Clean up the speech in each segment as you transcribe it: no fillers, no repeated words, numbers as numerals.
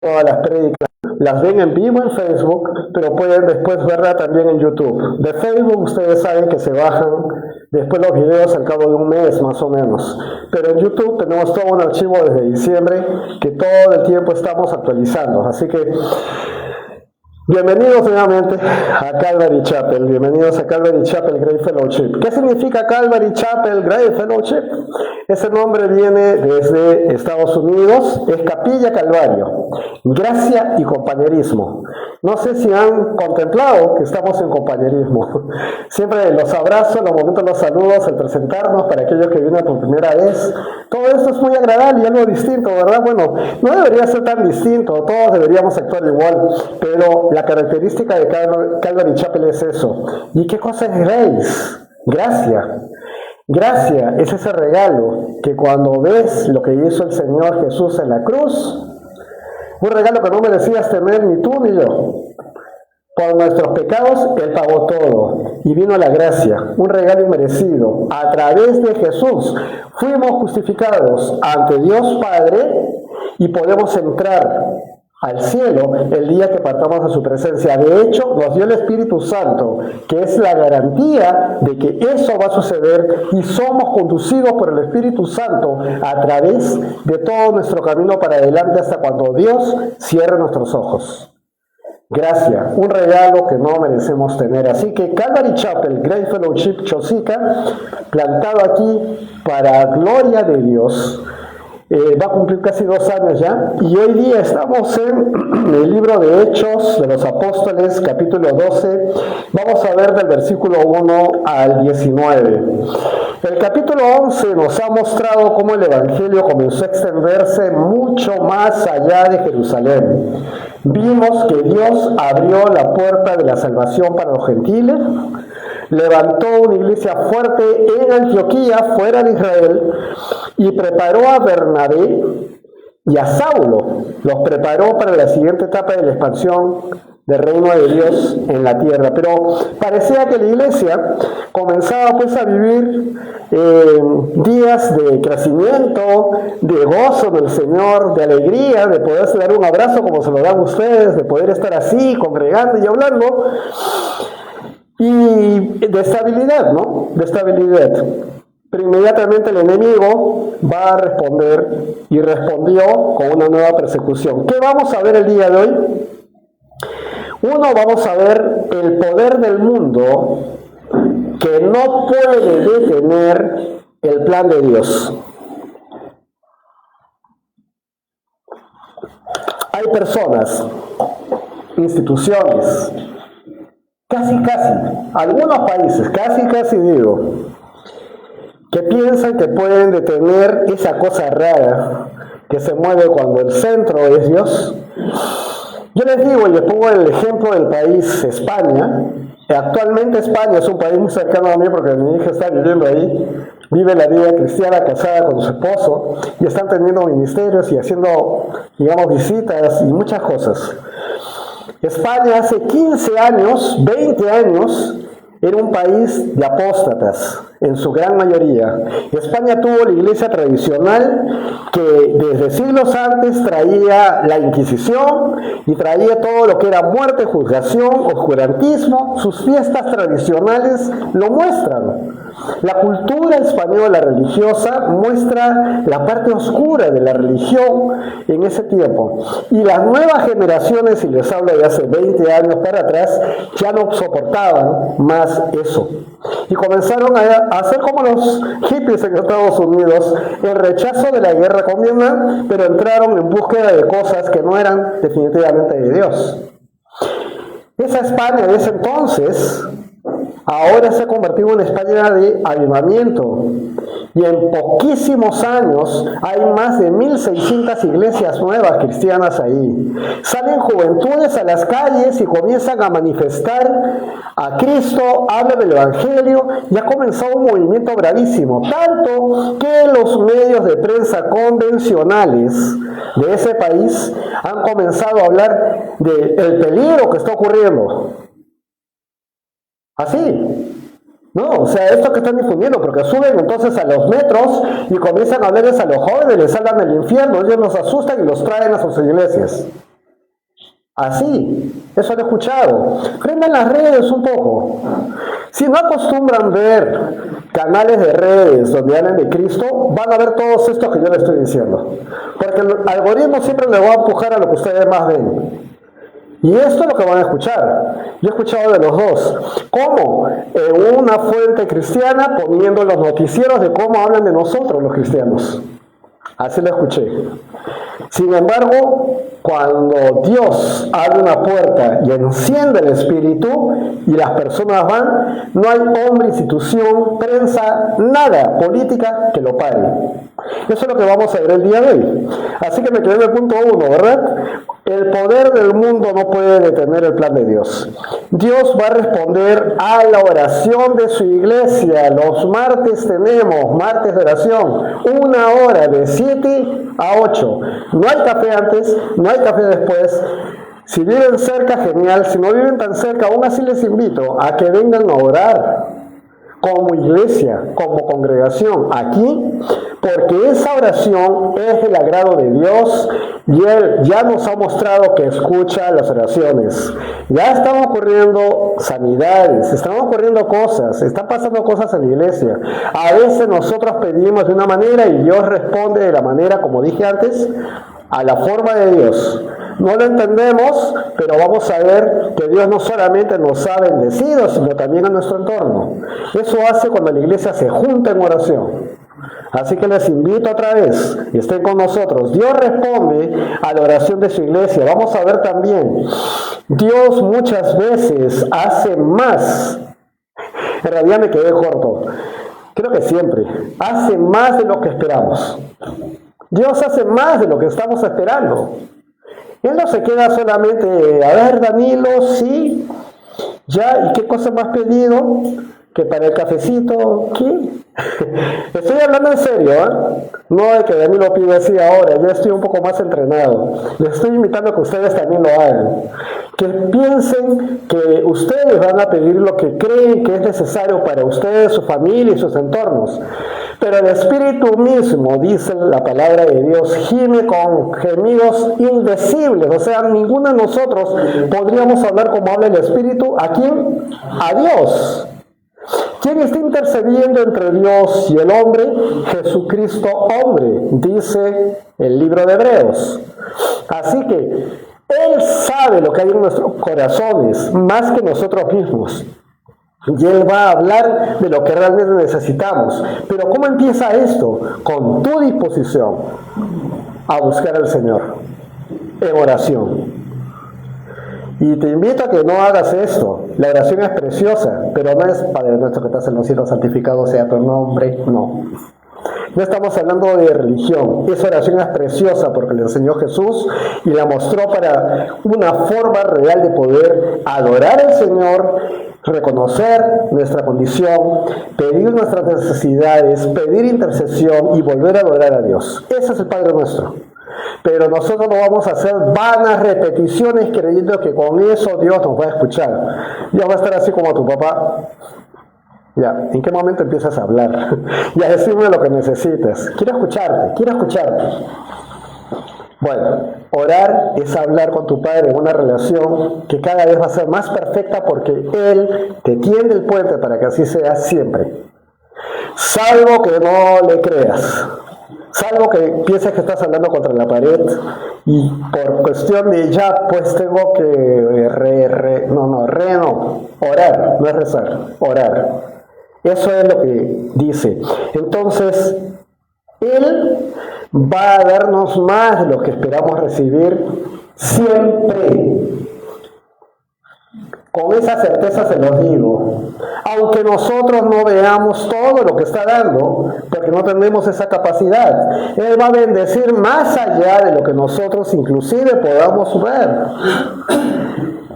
todas las prédicas las ven en vivo en Facebook, pero pueden después verla también en YouTube. De Facebook ustedes saben que se bajan después los videos al cabo de un mes más o menos. Pero en YouTube tenemos todo un archivo desde diciembre que todo el tiempo estamos actualizando. Así que bienvenidos nuevamente a Calvary Chapel, bienvenidos a Calvary Chapel Great Fellowship. ¿Qué significa Calvary Chapel Great Fellowship? Ese nombre viene desde Estados Unidos, es Capilla Calvario, gracia y compañerismo. No sé si han contemplado que estamos en compañerismo. Siempre los abrazos, los momentos, los saludos, el presentarnos para aquellos que vienen por primera vez. Todo esto es muy agradable y algo distinto, ¿verdad? Bueno, no debería ser tan distinto, todos deberíamos actuar igual, pero la característica de Calvary Chapel es eso. ¿Y qué cosa es grace? Gracia. Gracia es ese regalo que cuando ves lo que hizo el Señor Jesús en la cruz, un regalo que no merecías tener ni tú ni yo. Por nuestros pecados, Él pagó todo. Y vino la gracia, un regalo inmerecido. A través de Jesús fuimos justificados ante Dios Padre y podemos entrar al cielo el día que partamos de su presencia. De hecho, nos dio el Espíritu Santo, que es la garantía de que eso va a suceder y somos conducidos por el Espíritu Santo a través de todo nuestro camino para adelante hasta cuando Dios cierre nuestros ojos. Gracia, un regalo que no merecemos tener. Así que Calvary Chapel, Great Fellowship Chosica, plantado aquí para gloria de Dios, va a cumplir casi 2 años ya, y hoy día estamos en el libro de Hechos de los Apóstoles, capítulo 12, vamos a ver del versículo 1 al 19. El capítulo 11 nos ha mostrado cómo el Evangelio comenzó a extenderse mucho más allá de Jerusalén. Vimos que Dios abrió la puerta de la salvación para los gentiles, levantó una iglesia fuerte en Antioquía, fuera de Israel, y preparó a Bernabé y a Saulo. Los preparó para la siguiente etapa de la expansión del reino de Dios en la tierra. Pero parecía que la iglesia comenzaba pues a vivir días de crecimiento, de gozo del Señor, de alegría, de poderse dar un abrazo como se lo dan ustedes, de poder estar así, congregando y hablando. Y de estabilidad, ¿no? De estabilidad. Pero inmediatamente el enemigo va a responder y respondió con una nueva persecución. ¿Qué vamos a ver el día de hoy? Uno, vamos a ver el poder del mundo que no puede detener el plan de Dios. Hay personas, instituciones, casi, algunos países, casi digo, que piensan que pueden detener esa cosa rara que se mueve cuando el centro es Dios. Yo les digo y les pongo el ejemplo del país España. Actualmente España es un país muy cercano a mí porque mi hija está viviendo ahí, vive la vida cristiana casada con su esposo y están teniendo ministerios y haciendo, digamos, visitas y muchas cosas. España hace 15 años, 20 años, era un país de apóstatas, en su gran mayoría. España tuvo la iglesia tradicional que desde siglos antes traía la Inquisición y traía todo lo que era muerte, juzgación, oscurantismo. Sus fiestas tradicionales lo muestran. La cultura española religiosa muestra la parte oscura de la religión en ese tiempo. Y las nuevas generaciones, y les hablo de hace 20 años para atrás, ya no soportaban más eso. Y comenzaron a hacer como los hippies en Estados Unidos, el rechazo de la guerra con Vietnam, pero entraron en búsqueda de cosas que no eran definitivamente de Dios. Esa España de ese entonces ahora se ha convertido en una España de avivamiento y en poquísimos años hay más de 1.600 iglesias nuevas cristianas ahí. Salen juventudes a las calles y comienzan a manifestar a Cristo, hablan del Evangelio y ha comenzado un movimiento bravísimo, tanto que los medios de prensa convencionales de ese país han comenzado a hablar del peligro que está ocurriendo. Así, ¿no? O sea, esto que están difundiendo, porque suben entonces a los metros y comienzan a hablarles a los jóvenes, les hablan del infierno, ellos los asustan y los traen a sus iglesias. Así, eso lo he escuchado. Prendan las redes un poco. Si no acostumbran ver canales de redes donde hablan de Cristo, van a ver todos estos que yo les estoy diciendo. Porque el algoritmo siempre le va a empujar a lo que ustedes más ven. Y esto es lo que van a escuchar. Yo he escuchado de los dos. ¿Cómo? En una fuente cristiana poniendo los noticieros de cómo hablan de nosotros los cristianos. Así lo escuché. Sin embargo, cuando Dios abre una puerta y enciende el espíritu y las personas van, no hay hombre, institución, prensa, nada, política que lo pare. Eso es lo que vamos a ver el día de hoy. Así que me quedé en el punto 1, ¿verdad? El poder del mundo no puede detener el plan de Dios. Dios va a responder a la oración de su iglesia. Los martes tenemos martes de oración, 1 hora de 7 a 8. No hay café antes, no hay café después. Si viven cerca, genial. Si no viven tan cerca, aún así les invito a que vengan a orar como iglesia, como congregación, aquí, porque esa oración es del agrado de Dios y Él ya nos ha mostrado que escucha las oraciones. Ya están ocurriendo sanidades, están ocurriendo cosas, están pasando cosas en la iglesia. A veces nosotros pedimos de una manera y Dios responde de la manera, como dije antes, a la forma de Dios. No lo entendemos, pero vamos a ver que Dios no solamente nos ha bendecido, sino también a nuestro entorno. Eso hace cuando la iglesia se junta en oración. Así que les invito otra vez y estén con nosotros. Dios responde a la oración de su iglesia. Vamos a ver también, Dios muchas veces hace más. En realidad me quedé corto. Creo que siempre. Hace más de lo que esperamos. Dios hace más de lo que estamos esperando. Él no se queda solamente, a ver, Danilo, sí, ya, ¿y qué cosa más pedido? ¿Que para el cafecito? ¿Qué? Estoy hablando en serio, ¿eh? No de que Danilo pide así ahora, yo estoy un poco más entrenado. Les estoy invitando a que ustedes también lo hagan. Que piensen que ustedes van a pedir lo que creen que es necesario para ustedes, su familia y sus entornos. Pero el Espíritu mismo, dice la palabra de Dios, gime con gemidos indecibles. O sea, ninguno de nosotros podríamos hablar como habla el Espíritu. ¿A quién? A Dios. ¿Quién está intercediendo entre Dios y el hombre? Jesucristo hombre, dice el libro de Hebreos. Así que Él sabe lo que hay en nuestros corazones, más que nosotros mismos. Y Él va a hablar de lo que realmente necesitamos. Pero ¿cómo empieza esto? Con tu disposición a buscar al Señor en oración. Y te invito a que no hagas esto. La oración es preciosa, pero no es Padre nuestro que estás en los cielos, santificado sea tu nombre. No. No estamos hablando de religión. Esa oración es preciosa porque la enseñó Jesús y la mostró para una forma real de poder adorar al Señor, reconocer nuestra condición, pedir nuestras necesidades, pedir intercesión y volver a adorar a Dios. Ese es el Padre nuestro. Pero nosotros no vamos a hacer vanas repeticiones creyendo que con eso Dios nos va a escuchar. Dios va a estar así como tu papá. Ya, ¿en qué momento empiezas a hablar? Y a decirme lo que necesitas. Quiero escucharte, quiero escucharte. Bueno, orar es hablar con tu Padre en una relación que cada vez va a ser más perfecta porque Él te tiende el puente para que así sea siempre. Salvo que no le creas. Salvo que pienses que estás hablando contra la pared y por cuestión de ya, pues tengo que orar, no es rezar, orar. Eso es lo que dice. Entonces, Él va a darnos más de lo que esperamos recibir siempre. Con esa certeza se los digo, aunque nosotros no veamos todo lo que está dando, porque no tenemos esa capacidad, Él va a bendecir más allá de lo que nosotros inclusive podamos ver.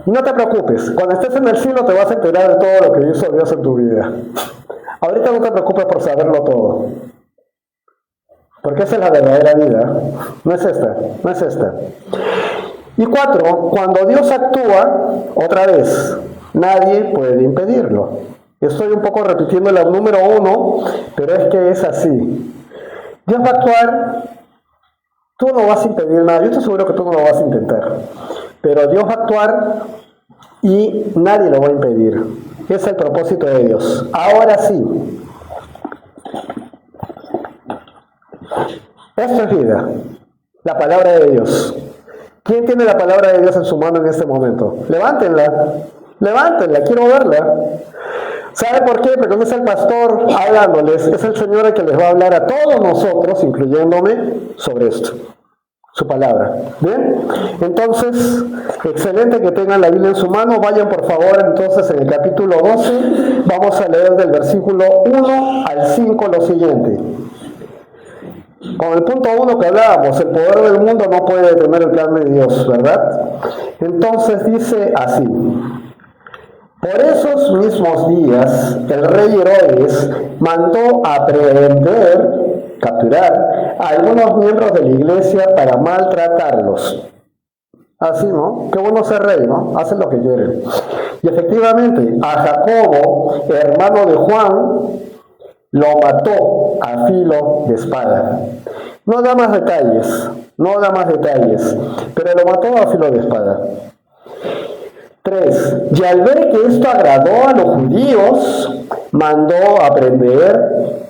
Y no te preocupes, cuando estés en el cielo te vas a enterar de todo lo que hizo Dios en tu vida. Ahorita no te preocupes por saberlo todo, porque esa es la verdadera vida, no es esta, no es esta. Y 4, cuando Dios actúa, otra vez, nadie puede impedirlo. Estoy un poco repitiendo el número 1, pero es que es así. Dios va a actuar, tú no vas a impedir nada, yo estoy seguro que tú no lo vas a intentar. pero Dios va a actuar y nadie lo va a impedir. Es el propósito de Dios. Ahora sí, esto es vida, la palabra de Dios. ¿Quién tiene la palabra de Dios en su mano en este momento? Levántenla, quiero verla. ¿Sabe por qué? Porque no es el pastor hablándoles, es el Señor el que les va a hablar a todos nosotros, incluyéndome, sobre esto, su palabra. ¿Bien? Entonces, excelente que tengan la Biblia en su mano. Vayan por favor entonces en el capítulo 12, vamos a leer del versículo 1 al 5 lo siguiente. Con el punto 1 que hablábamos, el poder del mundo no puede detener el plan de Dios, ¿verdad? Entonces dice así: por esos mismos días, el rey Herodes mandó aprehender, capturar a algunos miembros de la iglesia para maltratarlos. Así, ¿no? Qué bueno ser rey, ¿no? Hacen lo que quieren. Y efectivamente, a Jacobo, hermano de Juan, lo mató a filo de espada. No da más detalles, pero lo mató a filo de espada. 3. Y al ver que esto agradó a los judíos, mandó a prender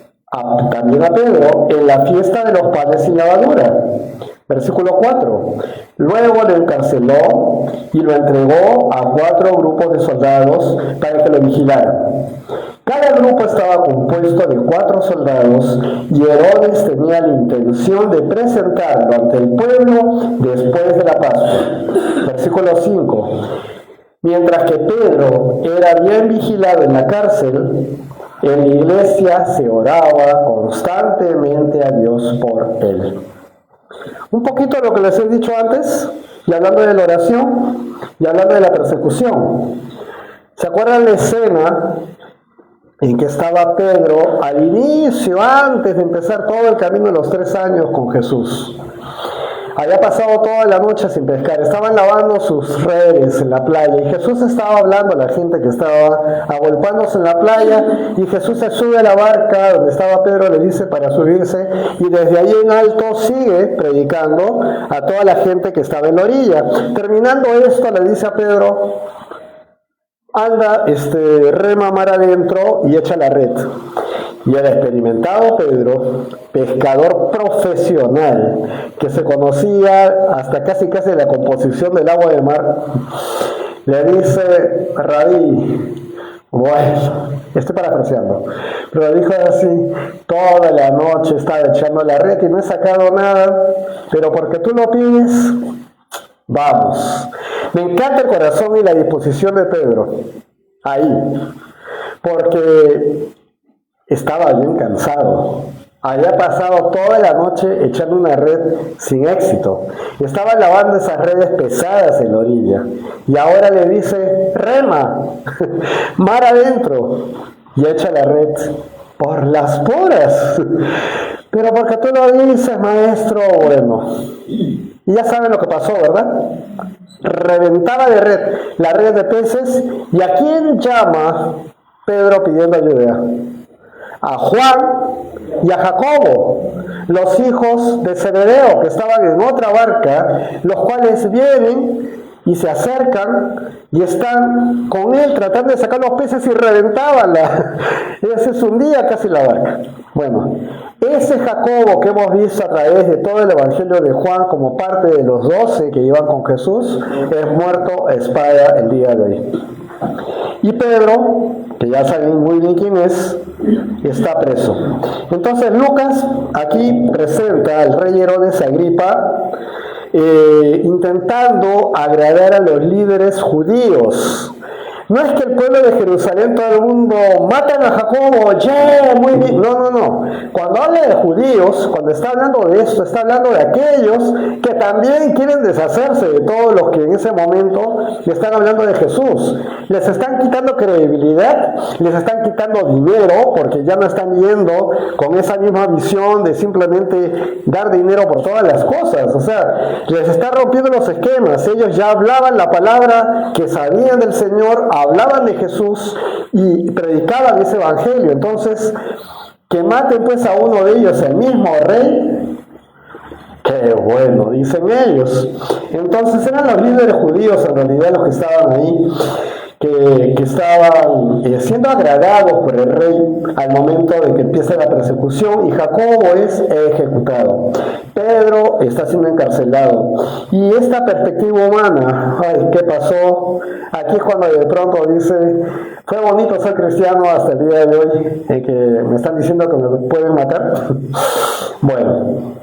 también a Pedro en la fiesta de los panes sin levadura. Versículo 4. Luego lo encarceló y lo entregó a 4 grupos de soldados para que lo vigilaran. Cada grupo estaba compuesto de 4 soldados y Herodes tenía la intención de presentarlo ante el pueblo después de la Pascua. Versículo 5. Mientras que Pedro era bien vigilado en la cárcel, en la iglesia se oraba constantemente a Dios por él. Un poquito de lo que les he dicho antes, y hablando de la oración, y hablando de la persecución. ¿Se acuerdan la escena en que estaba Pedro al inicio, antes de empezar todo el camino de los 3 años con Jesús? Había pasado toda la noche sin pescar, estaban lavando sus redes en la playa y Jesús estaba hablando a la gente que estaba agolpándose en la playa y Jesús se sube a la barca donde estaba Pedro, le dice para subirse y desde ahí en alto sigue predicando a toda la gente que estaba en la orilla. Terminando esto le dice a Pedro: anda, rema mar adentro y echa la red. Y el experimentado Pedro, pescador profesional, que se conocía hasta casi la composición del agua de mar, le dice: Rabí, bueno, estoy parafraseando, pero dijo así: toda la noche estaba echando la red y no he sacado nada, pero porque tú lo pides, vamos. Me encanta el corazón y la disposición de Pedro, ahí, porque estaba bien cansado. Había pasado toda la noche echando una red sin éxito. Estaba lavando esas redes pesadas en la orilla. Y ahora le dice: rema, mar adentro, y echa la red por las poras. Pero porque tú lo dices, maestro, bueno. Y ya saben lo que pasó, ¿verdad? Reventaba de red, la red de peces. ¿Y a quién llama Pedro pidiendo ayuda? A Juan y a Jacobo, los hijos de Zebedeo, que estaban en otra barca, los cuales vienen y se acercan y están con él tratando de sacar los peces y reventaban se hundía casi la barca. Bueno, ese Jacobo que hemos visto a través de todo el Evangelio de Juan como parte de los 12 que iban con Jesús, es muerto a espada el día de hoy. Y Pedro, que ya saben muy bien quién es, está preso. Entonces Lucas aquí presenta al rey Herodes Agripa intentando agradar a los líderes judíos. No es que el pueblo de Jerusalén, todo el mundo, matan a Jacobo, muy bien. No. Cuando habla de judíos, cuando está hablando de esto, está hablando de aquellos que también quieren deshacerse de todos los que en ese momento le están hablando de Jesús. Les están quitando credibilidad, les están quitando dinero, porque ya no están yendo con esa misma visión de simplemente dar dinero por todas las cosas. O sea, les está rompiendo los esquemas. Ellos ya hablaban la palabra que sabían del Señor, hablaban de Jesús y predicaban ese evangelio. Entonces, que maten pues a uno de ellos, el mismo rey, Qué bueno, dicen ellos. Entonces eran los líderes judíos en realidad los que estaban ahí, que estaban siendo agradados por el rey al momento de que empieza la persecución, y Jacobo es ejecutado. Pedro está siendo encarcelado. Y esta perspectiva humana, ay, ¿qué pasó? Aquí es cuando de pronto dice, fue bonito ser cristiano hasta el día de hoy, que me están diciendo que me pueden matar. Bueno.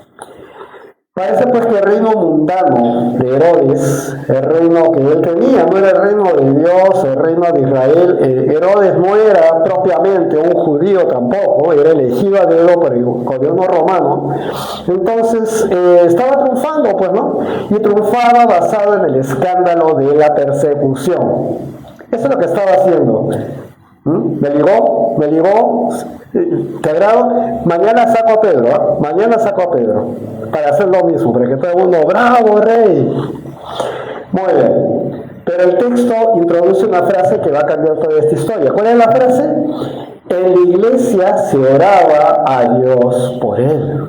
Parece pues que el reino mundano de Herodes, el reino que él tenía, no era el reino de Dios, el reino de Israel. Herodes no era propiamente un judío tampoco, era elegido a dedo por el gobierno romano. Entonces estaba triunfando, pues, ¿no? Y triunfaba basado en el escándalo de la persecución. Eso es lo que estaba haciendo. Me ligó, ¿te agrado? Mañana saco a Pedro, ¿eh? Mañana saco a Pedro, para hacer lo mismo, para que todo el mundo, ¡bravo, rey! Muy bien, pero el texto introduce una frase que va a cambiar toda esta historia. ¿Cuál es la frase? En la iglesia se oraba a Dios por él.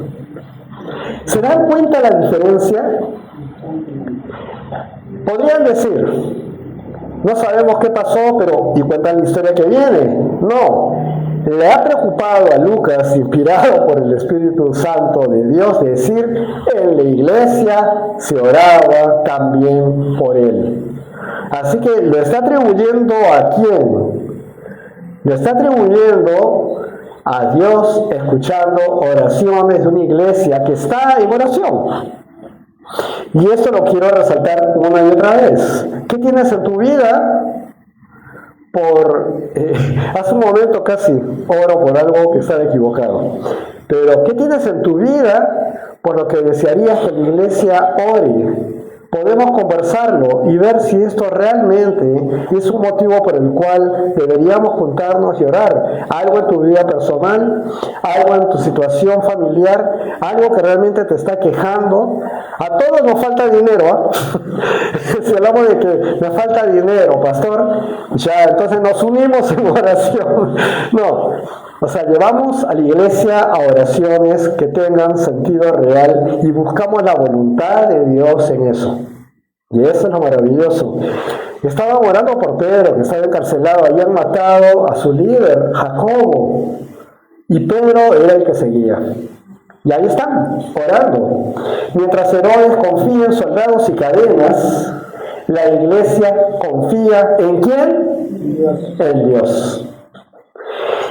¿Se dan cuenta la diferencia? Podrían decir, no sabemos qué pasó, pero y cuentan la historia que viene. No, le ha preocupado a Lucas, inspirado por el Espíritu Santo de Dios, decir, en la iglesia se oraba también por él. Así que lo está atribuyendo ¿a quién? Lo está atribuyendo a Dios, escuchando oraciones de una iglesia que está en oración. Y esto lo quiero resaltar una y otra vez. ¿Qué tienes en tu vida? Hace un momento casi oro por algo que estaba equivocado. Pero ¿qué tienes en tu vida por lo que desearías que la iglesia ore? Podemos conversarlo y ver si esto realmente es un motivo por el cual deberíamos juntarnos y orar. Algo en tu vida personal, algo en tu situación familiar, algo que realmente te está quejando. A todos nos falta dinero, ¿eh? Si hablamos de que me falta dinero, pastor, ya entonces nos unimos en oración. No, o sea, llevamos a la iglesia a oraciones que tengan sentido real y buscamos la voluntad de Dios en eso. Y eso es lo maravilloso. Estaban orando por Pedro, que estaba encarcelado, habían matado a su líder, Jacobo, y Pedro era el que seguía. Y ahí están, orando. Mientras Herodes confía en soldados y cadenas, la iglesia confía ¿en quién? En Dios.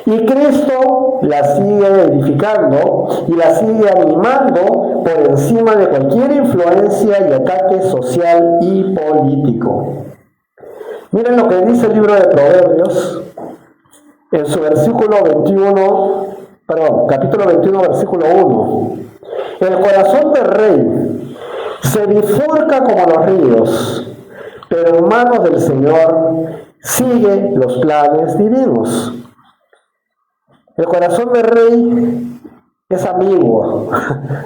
Y Cristo la sigue edificando y la sigue animando por encima de cualquier influencia y ataque social y político. Miren lo que dice el libro de Proverbios en su capítulo 21, versículo 1. El corazón del rey se bifurca como los ríos, pero en manos del Señor sigue los planes divinos. El corazón del rey es ambiguo.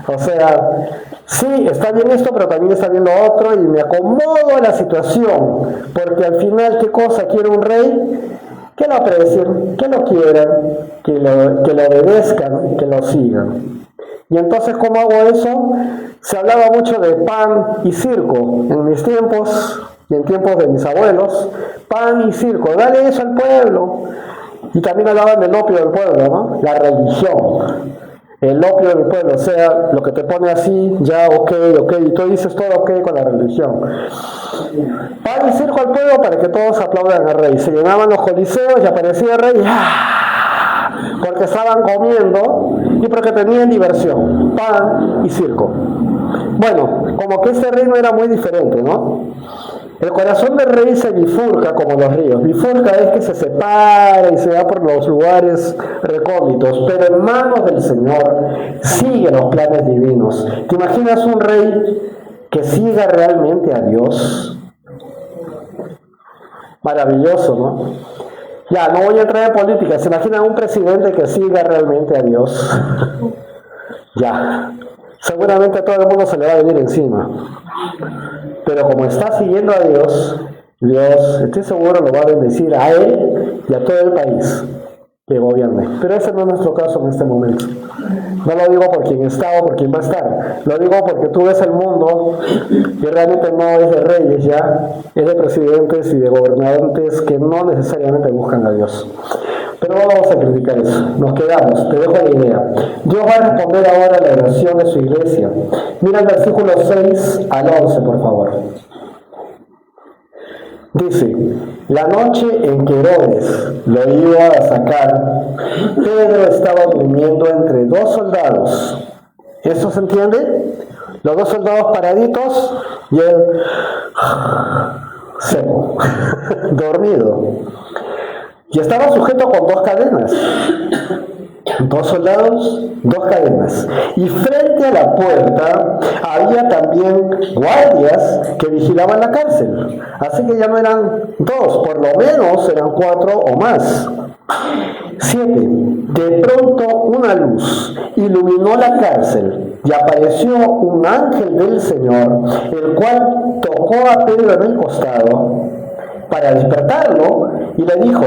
O sea, sí, está bien esto, pero también está bien lo otro, y me acomodo a la situación, porque al final, ¿qué cosa quiere un rey? Que lo aprecien, que lo quieran, que lo obedezcan, que lo sigan. Y entonces, ¿cómo hago eso? Se hablaba mucho de pan y circo en mis tiempos y en tiempos de mis abuelos. Pan y circo, dale eso al pueblo. Y también hablaban del opio del pueblo, ¿no? La religión. El opio del pueblo, o sea, lo que te pone así, ya ok, y tú dices todo ok con la religión. Pan y circo al pueblo para que todos aplaudan al rey. Se llenaban los coliseos y aparecía el rey, ¡ah! Porque estaban comiendo y porque tenían diversión. Pan y circo. Bueno, como que este reino era muy diferente, ¿no? El corazón del rey se bifurca como los ríos. Bifurca es que se separa y se va por los lugares recónditos, pero en manos del Señor sigue los planes divinos. ¿Te imaginas un rey que siga realmente a Dios? Maravilloso, ¿no? Ya, no voy a entrar en política. ¿Se imaginan un presidente que siga realmente a Dios? Ya, seguramente a todo el mundo se le va a venir encima. Pero como está siguiendo a Dios, estoy seguro, lo va a bendecir a él y a todo el país. que gobierne. Pero ese no es nuestro caso en este momento. No lo digo por quien está o por quien va a estar. Lo digo porque tú ves el mundo que realmente no es de reyes ya, es de presidentes y de gobernantes que no necesariamente buscan a Dios. Pero no vamos a criticar eso. Nos quedamos. Te dejo la idea. Dios va a responder ahora a la oración de su iglesia. Mira el versículo 6 al 11, por favor. Dice, la noche en que Herodes lo iba a sacar, Pedro estaba durmiendo entre dos soldados. ¿Eso se entiende? Los dos soldados paraditos y él seco, dormido. Y estaba sujeto con dos cadenas. Dos soldados, dos cadenas. Y frente a la puerta había también guardias que vigilaban la cárcel. Así que ya no eran dos, por lo menos eran 4 o más. 7. De pronto una luz iluminó la cárcel y apareció un ángel del Señor, el cual tocó a Pedro en el costado para despertarlo y le dijo,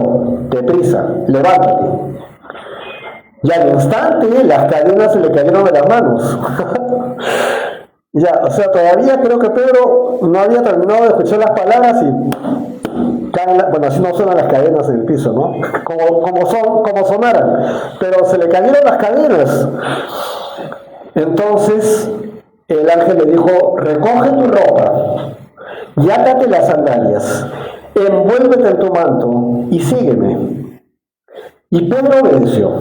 deprisa, levántate. Y al instante las cadenas se le cayeron de las manos. Ya, o sea, todavía creo que Pedro no había terminado de escuchar las palabras y caen, bueno, así no suenan las cadenas en el piso, ¿no? Como sonaran, pero se le cayeron las cadenas. Entonces el ángel le dijo, recoge tu ropa y átate las sandalias, envuélvete en tu manto y sígueme. Y Pedro obedeció.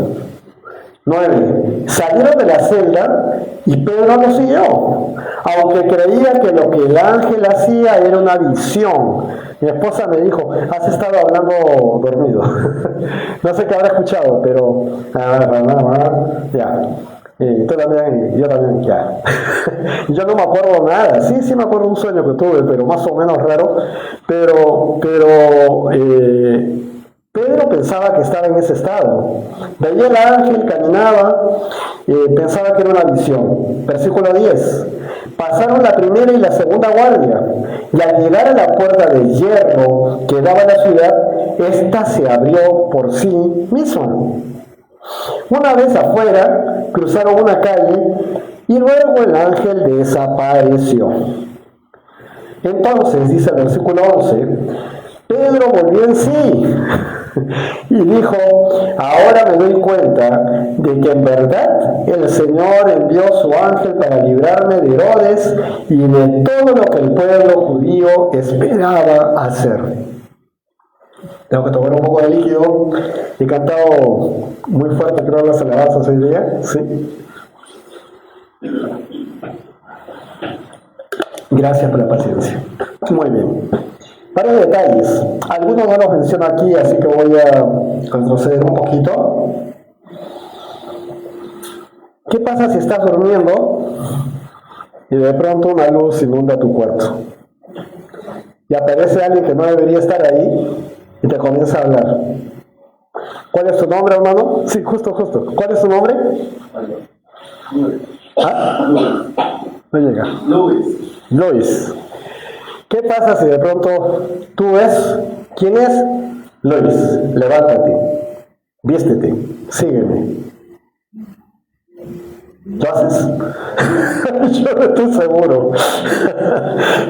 9. Salieron de la celda y Pedro lo siguió, aunque creía que lo que el ángel hacía era una visión. Mi esposa me dijo, has estado hablando dormido. No sé qué habrá escuchado, pero ya. Tú también, yo también, ya. Yo no me acuerdo nada. Sí me acuerdo de un sueño que tuve, pero más o menos raro. Pedro pensaba que estaba en ese estado. Veía al ángel, caminaba, pensaba que era una visión. Versículo 10. Pasaron la primera y la segunda guardia, y al llegar a la puerta de hierro que daba a la ciudad, ésta se abrió por sí misma. Una vez afuera, cruzaron una calle, y luego el ángel desapareció. Entonces, dice el versículo 11, Pedro volvió en sí y dijo, ahora me doy cuenta de que en verdad el Señor envió su ángel para librarme de Herodes y de todo lo que el pueblo judío esperaba hacer. Tengo que tomar un poco de líquido. He cantado muy fuerte, creo, las alabanzas hoy día. Sí. Gracias por la paciencia. Muy bien. Varios detalles. Algunos no los menciono aquí, así que voy a retroceder un poquito. ¿Qué pasa si estás durmiendo y de pronto una luz inunda tu cuarto? Y aparece alguien que no debería estar ahí y te comienza a hablar. ¿Cuál es tu nombre, hermano? Sí, justo. ¿Cuál es tu nombre? ¿Ah? No llega. Luis. ¿Qué pasa si de pronto tú ves quién es? Luis, levántate, vístete, sígueme. ¿Lo haces? Yo no estoy seguro.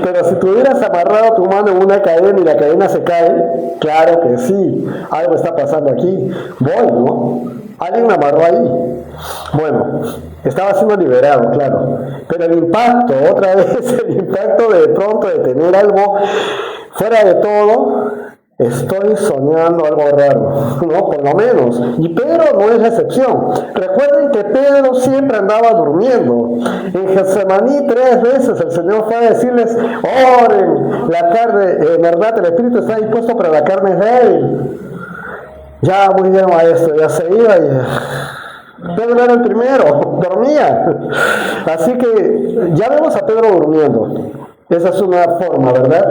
Pero si tuvieras amarrado tu mano en una cadena y la cadena se cae, claro que sí, algo está pasando aquí. Voy, ¿no? Alguien me amarró ahí. Bueno, estaba siendo liberado, claro. Pero el impacto, otra vez, el impacto de pronto de tener algo fuera de todo, estoy soñando algo raro, ¿no? Por lo menos. Y Pedro no es la excepción. Recuerden que Pedro siempre andaba durmiendo. En Getsemaní 3 veces el Señor fue a decirles, oren, la carne, en verdad el Espíritu está dispuesto, pero la carne es débil. Ya, muy bien, maestro, ya se iba y Pedro era el primero, dormía. Así que ya vemos a Pedro durmiendo. Esa es una forma, ¿verdad?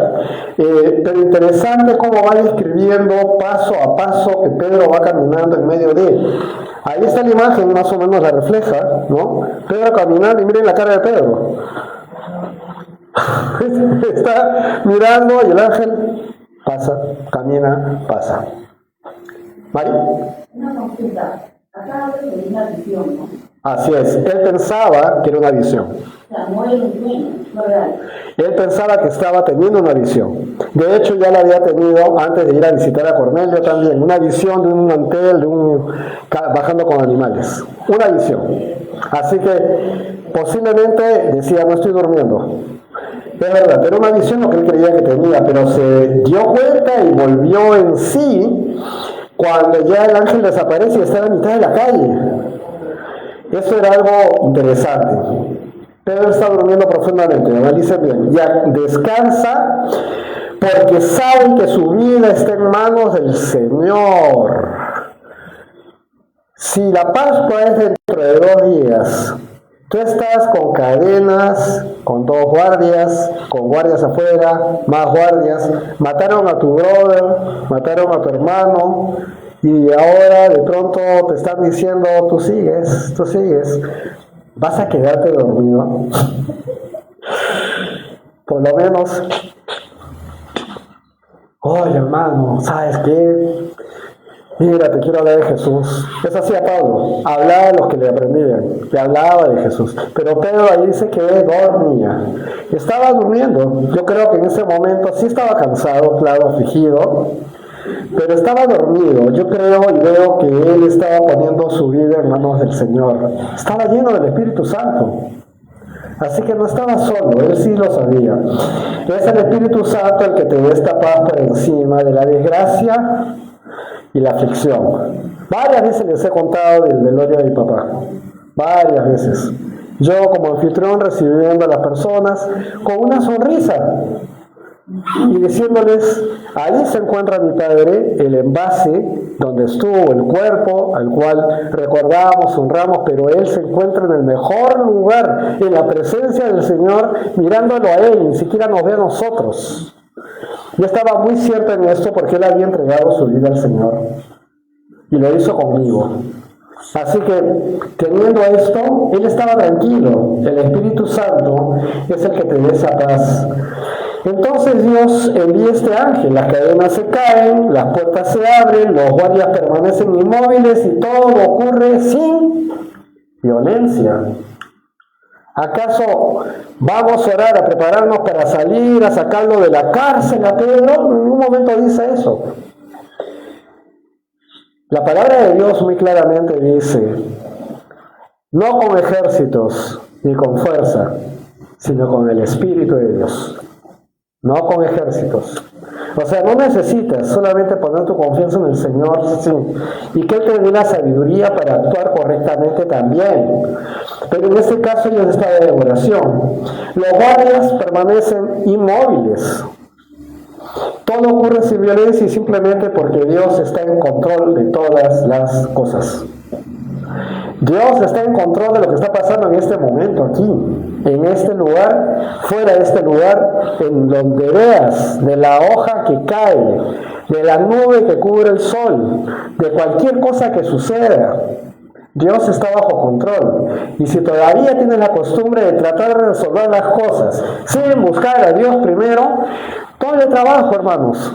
Pero interesante cómo va describiendo paso a paso que Pedro va caminando en medio de él. Ahí está la imagen, más o menos la refleja, ¿no? Pedro caminando y miren la cara de Pedro. Está mirando y el ángel pasa, camina, pasa. ¿Mari? Una consulta. Acá habla de una visión, ¿no? Así es, él pensaba que era una visión. O sea, no era un sueño, no real. Él pensaba que estaba teniendo una visión. De hecho, ya la había tenido antes de ir a visitar a Cornelio también. Una visión de un mantel, bajando con animales. Una visión. Así que posiblemente decía, no estoy durmiendo. Es verdad, era una visión lo que él creía que tenía, pero se dio cuenta y volvió en sí cuando ya el ángel desaparece y está a la mitad de la calle. Eso era algo interesante. Pedro está durmiendo profundamente, analicen bien. Ya descansa porque sabe que su vida está en manos del Señor. Si la Pascua es dentro de 2 días, tú estás con cadenas, con 2 guardias, con guardias afuera, más guardias, mataron a tu brother, mataron a tu hermano, y ahora de pronto te están diciendo, tú sigues, vas a quedarte dormido. Por lo menos, oye hermano, ¿sabes qué? Mira, te quiero hablar de Jesús. Eso hacía Pablo, hablaba de los que le aprendían, que hablaba de Jesús. Pero Pedro ahí dice que dormía. Estaba durmiendo. Yo creo que en ese momento sí estaba cansado, claro, afligido, pero estaba dormido. Yo creo y veo que él estaba poniendo su vida en manos del Señor. Estaba lleno del Espíritu Santo. Así que no estaba solo, él sí lo sabía. Es el Espíritu Santo el que te da esta paz por encima de la desgracia y la aflicción. Varias veces les he contado del velorio de mi papá. Varias veces. Yo como anfitrión recibiendo a las personas con una sonrisa y diciéndoles, ahí se encuentra mi padre, el envase donde estuvo el cuerpo al cual recordamos, honramos, pero él se encuentra en el mejor lugar, en la presencia del Señor, mirándolo a él, ni siquiera nos ve a nosotros. Yo estaba muy cierto en esto porque él había entregado su vida al Señor y lo hizo conmigo. Así que, teniendo esto, él estaba tranquilo. El Espíritu Santo es el que te da esa paz. Entonces Dios envía este ángel, las cadenas se caen, las puertas se abren, los guardias permanecen inmóviles y todo ocurre sin violencia. ¿Acaso vamos a orar, a prepararnos para salir, a sacarlo de la cárcel a Pedro? En ningún momento dice eso. La palabra de Dios muy claramente dice, no con ejércitos ni con fuerza, sino con el Espíritu de Dios. No con ejércitos. O sea, no necesitas solamente poner tu confianza en el Señor, sí, y que Él te dé la sabiduría para actuar correctamente también. Pero en este caso ellos estaban en oración. Los guardias permanecen inmóviles. Todo ocurre sin violencia y simplemente porque Dios está en control de todas las cosas. Dios está en control de lo que está pasando en este momento aquí, en este lugar, fuera de este lugar, en donde veas, de la hoja que cae, de la nube que cubre el sol, de cualquier cosa que suceda. Dios está bajo control. Y si todavía tienes la costumbre de tratar de resolver las cosas sin buscar a Dios primero, doble trabajo, hermanos.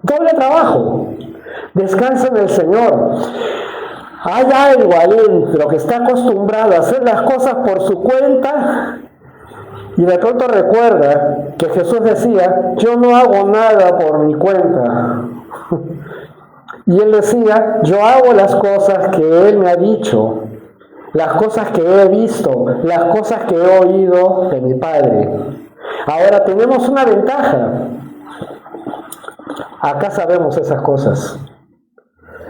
Doble trabajo. Descansa en el Señor. Hay algo adentro que está acostumbrado a hacer las cosas por su cuenta y de pronto recuerda que Jesús decía, yo no hago nada por mi cuenta. Y él decía, yo hago las cosas que Él me ha dicho, las cosas que he visto, las cosas que he oído de mi Padre. Ahora tenemos una ventaja. Acá sabemos esas cosas.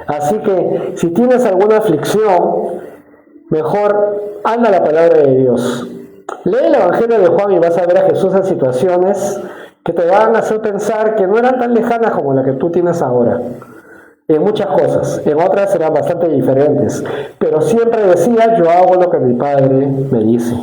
Así que si tienes alguna aflicción, mejor anda la palabra de Dios. Lee el Evangelio de Juan y vas a ver a Jesús en situaciones que te van a hacer pensar que no eran tan lejanas como la que tú tienes ahora. En muchas cosas, en otras serán bastante diferentes, pero siempre decía, yo hago lo que mi Padre me dice.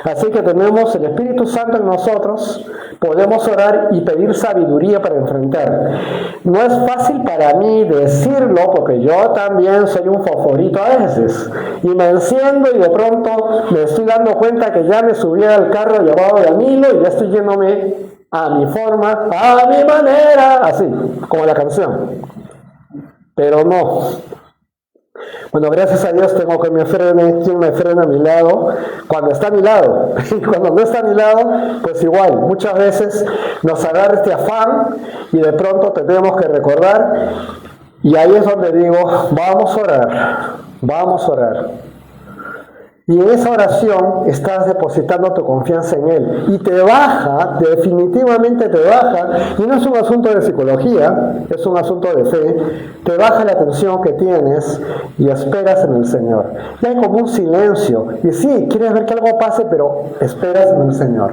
Así que tenemos el Espíritu Santo en nosotros, podemos orar y pedir sabiduría para enfrentar. No es fácil para mí decirlo, porque yo también soy un favorito a veces, y me enciendo y de pronto me estoy dando cuenta que ya me subí al carro llamado Danilo y ya estoy yéndome a mi forma, a mi manera, así, como la canción. pero no. Bueno, gracias a Dios tengo que quien me frene a mi lado cuando está a mi lado. Y cuando no está a mi lado, pues igual, muchas veces nos agarra este afán y de pronto tenemos que recordar. Y ahí es donde digo, vamos a orar, vamos a orar. Y en esa oración estás depositando tu confianza en Él. Y te baja, definitivamente te baja, y no es un asunto de psicología, es un asunto de fe, te baja la tensión que tienes y esperas en el Señor. Y hay como un silencio. Y sí, quieres ver que algo pase, pero esperas en el Señor.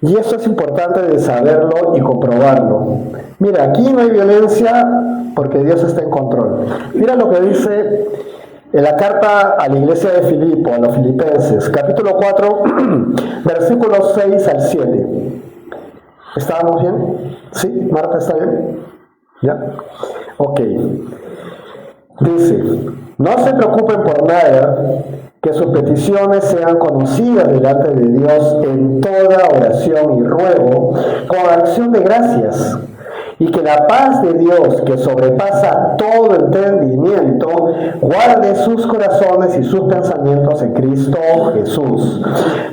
Y esto es importante de saberlo y comprobarlo. Mira, aquí no hay violencia porque Dios está en control. Mira lo que dice en la carta a la iglesia de Filipo, a los filipenses, capítulo 4, versículos 6 al 7. ¿Estábamos bien? ¿Sí? ¿Marta está bien? ¿Ya? Ok. Dice, no se preocupen por nada, que sus peticiones sean conocidas delante de Dios en toda oración y ruego, con acción de gracias. Y que la paz de Dios, que sobrepasa todo entendimiento, guarde sus corazones y sus pensamientos en Cristo Jesús.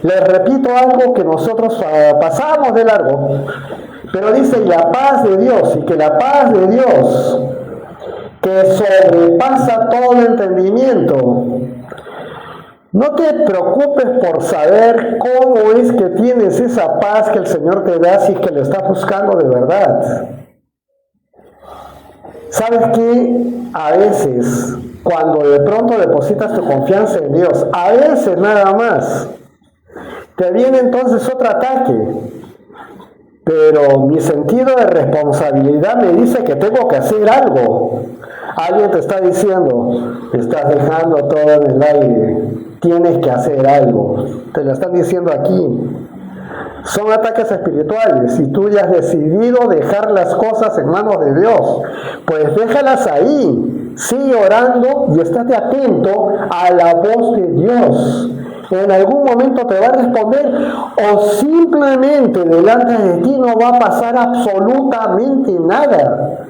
Les repito algo que nosotros pasamos de largo, pero dice, y la paz de Dios, y que la paz de Dios, que sobrepasa todo entendimiento. No te preocupes por saber cómo es que tienes esa paz que el Señor te da si es que lo estás buscando de verdad. ¿Sabes qué? A veces, cuando de pronto depositas tu confianza en Dios, a veces nada más, te viene entonces otro ataque. Pero mi sentido de responsabilidad me dice que tengo que hacer algo. Alguien te está diciendo, estás dejando todo en el aire, tienes que hacer algo. Te lo están diciendo aquí. Son ataques espirituales y tú ya has decidido dejar las cosas en manos de Dios. Pues déjalas ahí, sigue orando y estate atento a la voz de Dios. En algún momento te va a responder o simplemente delante de ti no va a pasar absolutamente nada.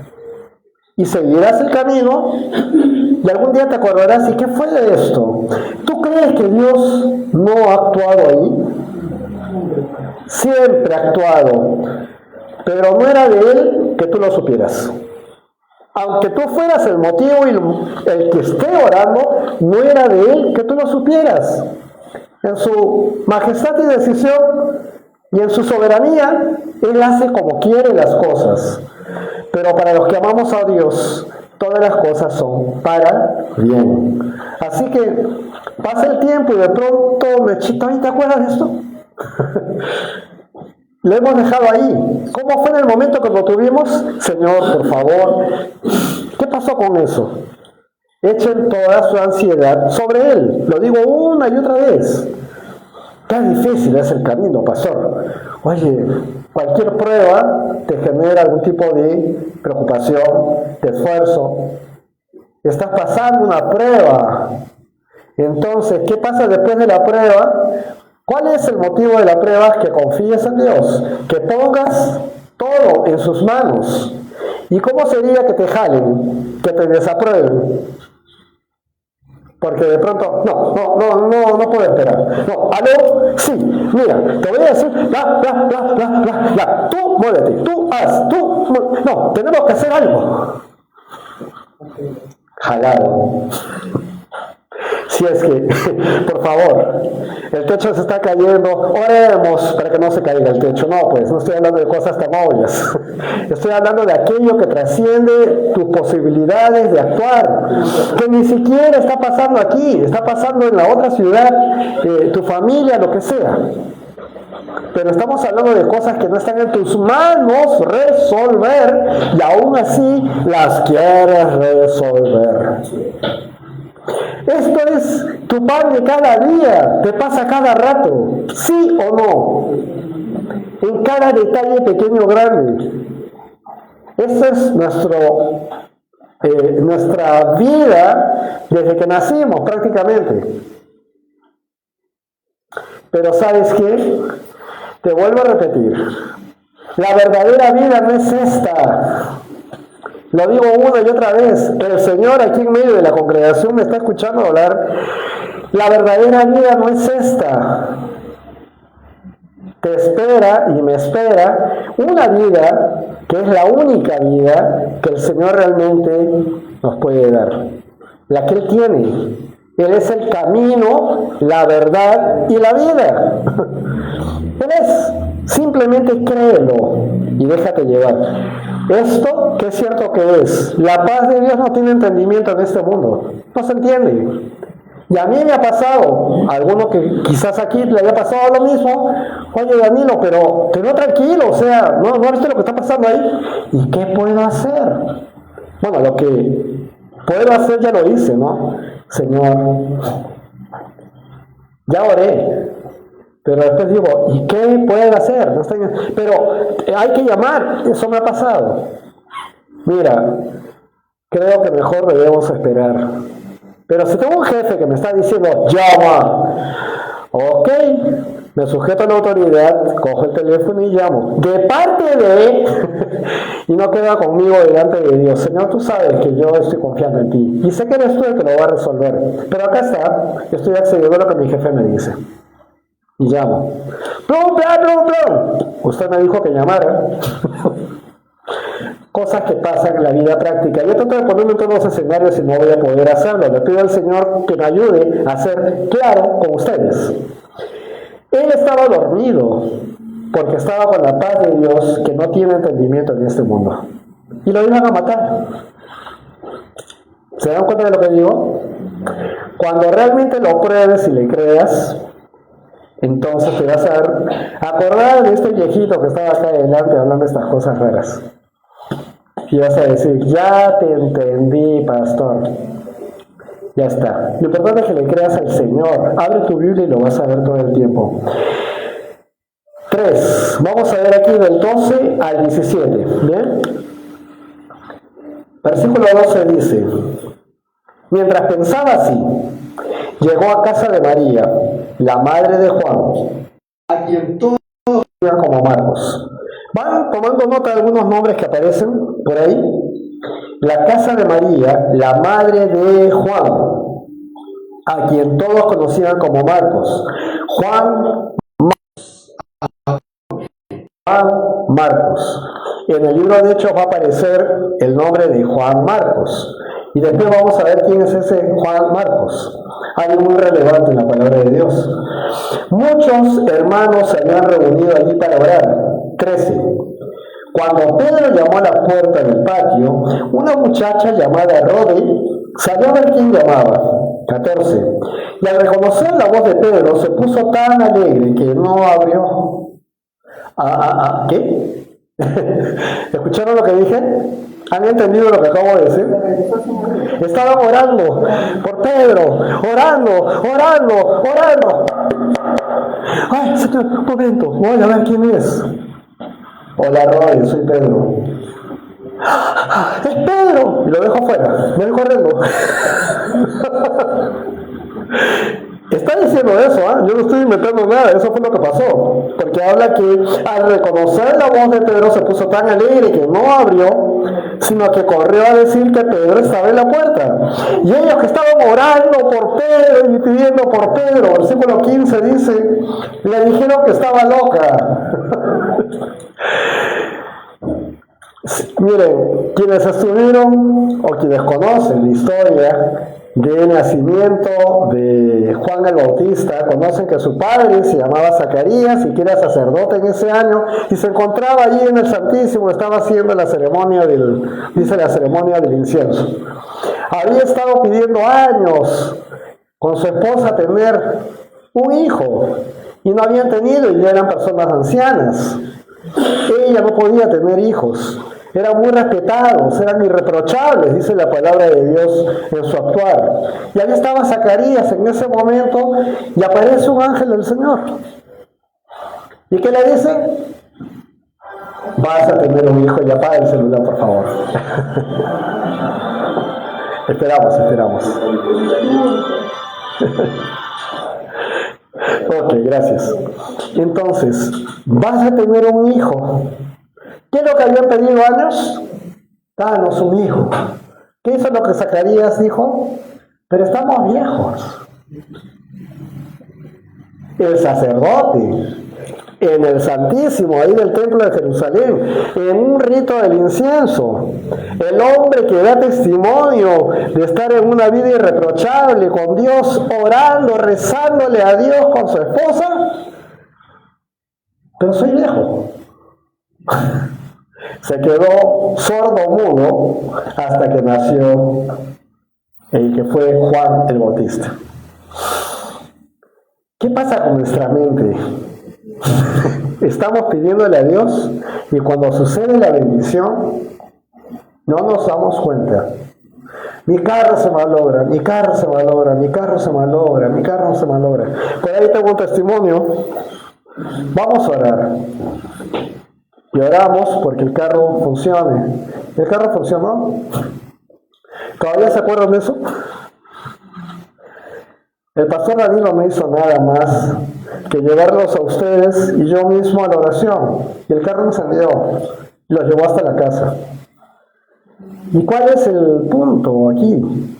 Y seguirás el camino y algún día te acordarás, ¿y qué fue de esto? ¿Tú crees que Dios no ha actuado ahí? Siempre ha actuado, pero no era de Él que tú lo supieras. Aunque tú fueras el motivo y el que esté orando, no era de Él que tú lo supieras. En su majestad y decisión y en su soberanía, Él hace como quiere las cosas. Pero para los que amamos a Dios, todas las cosas son para bien. Así que pasa el tiempo y de pronto ¿te acuerdas de esto? Lo hemos dejado ahí. ¿Cómo fue en el momento que lo tuvimos? Señor, por favor, ¿qué pasó con eso? Echen toda su ansiedad sobre Él. Lo digo una y otra vez. Qué difícil es el camino, pastor. Oye, cualquier prueba te genera algún tipo de preocupación, de esfuerzo. Estás pasando una prueba. Entonces, ¿qué pasa después de la prueba? ¿Cuál es el motivo de la prueba? Que confíes en Dios, que pongas todo en sus manos. ¿Y cómo sería que te jalen, que te desaprueben? Porque de pronto, no puedo esperar. No, ¿aló? Sí, mira, te voy a decir, tú muévete, tú haz, no, tenemos que hacer algo. Jalado. Si es que, por favor, el techo se está cayendo, oremos para que no se caiga el techo. No, pues, no estoy hablando de cosas tan obvias. Estoy hablando de aquello que trasciende tus posibilidades de actuar, que ni siquiera está pasando aquí, está pasando en la otra ciudad, tu familia, lo que sea. Pero estamos hablando de cosas que no están en tus manos resolver, y aún así las quieres resolver. Esto es tu pan de cada día, te pasa cada rato, ¿sí o no? En cada detalle pequeño o grande. Esa es nuestra vida desde que nacimos prácticamente. Pero ¿sabes qué? Te vuelvo a repetir. La verdadera vida no es esta. Lo digo una y otra vez. El Señor aquí en medio de la congregación me está escuchando hablar. La verdadera vida no es esta. Te espera y me espera una vida que es la única vida que el Señor realmente nos puede dar. La que Él tiene. Él es el camino, la verdad y la vida. Él es. Simplemente créelo y déjate llevar. Esto, que es cierto que es, la paz de Dios no tiene entendimiento en este mundo. No se entiende. Y a mí me ha pasado, a alguno que quizás aquí le haya pasado lo mismo. Oye, Danilo, pero tranquilo, o sea, ¿no has visto lo que está pasando ahí? ¿Y qué puedo hacer? Bueno, lo que puedo hacer ya lo hice, ¿no? Señor, ya oré, pero después digo, ¿y qué puedo hacer? No estoy... Pero hay que llamar, eso me ha pasado. Mira, creo que mejor debemos esperar. Pero si tengo un jefe que me está diciendo, llama, ok, me sujeto a la autoridad, cojo el teléfono y llamo. De parte de, y no queda conmigo delante de Dios. Señor, tú sabes que yo estoy confiando en ti. Y sé que eres tú el que lo va a resolver. Pero acá está, estoy accediendo a lo que mi jefe me dice. Y llamo. ¡Plum, plum, plum, plum! Usted me dijo que llamara. Cosas que pasan en la vida práctica. Yo trato de ponerme en todos los escenarios y no voy a poder hacerlo. Le pido al Señor que me ayude a ser claro con ustedes. Él estaba dormido porque estaba con la paz de Dios que no tiene entendimiento en este mundo. Y lo iban a matar. ¿Se dan cuenta de lo que digo? Cuando realmente lo pruebes y le creas, entonces te vas a acordar de este viejito que estaba acá adelante hablando de estas cosas raras. Y vas a decir, ya te entendí, pastor. Ya está. Lo importante es que le creas al Señor. Abre tu Biblia y lo vas a ver todo el tiempo. 3. Vamos a ver aquí del 12 al 17. ¿Bien? Versículo 12 dice, mientras pensaba así, llegó a casa de María, la madre de Juan, a quien todos conocían como Marcos. Van tomando nota de algunos nombres que aparecen por ahí. La casa de María, la madre de Juan, a quien todos conocían como Marcos. Juan Marcos. En el libro de Hechos va a aparecer el nombre de Juan Marcos. Y después vamos a ver quién es ese Juan Marcos. Algo muy relevante en la palabra de Dios. Muchos hermanos se habían reunido allí para orar. 13. Cuando Pedro llamó a la puerta del patio, una muchacha llamada Rode salió a ver quién llamaba. 14. Y al reconocer la voz de Pedro, se puso tan alegre que no abrió. ¿Qué? ¿Escucharon lo que dije? ¿Han entendido lo que acabo de decir? Estaban orando por Pedro, orando. Ay, señor, un momento, voy a ver quién es. Hola, Roy, soy Pedro. ¡Es Pedro! Y lo dejo afuera, me voy corriendo. Está diciendo eso, yo no estoy inventando nada, eso fue lo que pasó. Porque habla que al reconocer la voz de Pedro se puso tan alegre que no abrió, sino que corrió a decir que Pedro estaba en la puerta. Y ellos que estaban orando por Pedro y pidiendo por Pedro, versículo 15 dice, le dijeron que estaba loca. Miren, quienes estuvieron o quienes conocen la historia del nacimiento de Juan el Bautista, conocen que su padre se llamaba Zacarías y que era sacerdote en ese año y se encontraba allí en el Santísimo, estaba haciendo la ceremonia la ceremonia del incienso. Había estado pidiendo años con su esposa tener un hijo y no habían tenido y ya eran personas ancianas. Ella no podía tener hijos. Eran muy respetados, eran irreprochables, dice la palabra de Dios en su actuar. Y ahí estaba Zacarías en ese momento y aparece un ángel del Señor. ¿Y qué le dice? Vas a tener un hijo y apaga el celular, por favor. Esperamos. Ok, gracias. Entonces, vas a tener un hijo. ¿Qué es lo que habían pedido años? danos un hijo. ¿Qué hizo lo que Zacarías dijo? Pero estamos viejos. El sacerdote, en el Santísimo, ahí del Templo de Jerusalén, en un rito del incienso, el hombre que da testimonio de estar en una vida irreprochable con Dios, orando, rezándole a Dios con su esposa, pero soy viejo. Se quedó sordo mudo hasta que nació el que fue Juan el Bautista. ¿Qué pasa con nuestra mente? Estamos pidiéndole a Dios y cuando sucede la bendición no nos damos cuenta. Mi carro se malogra, mi carro se malogra, mi carro se malogra, mi carro se malogra. Por ahí tengo un testimonio. Vamos a orar. Y oramos porque el carro funcione. ¿El carro funcionó? ¿Todavía se acuerdan de eso? El pastor Daniel no me hizo nada más que llevarlos a ustedes y yo mismo a la oración. Y el carro encendió y los llevó hasta la casa. ¿Y cuál es el punto aquí?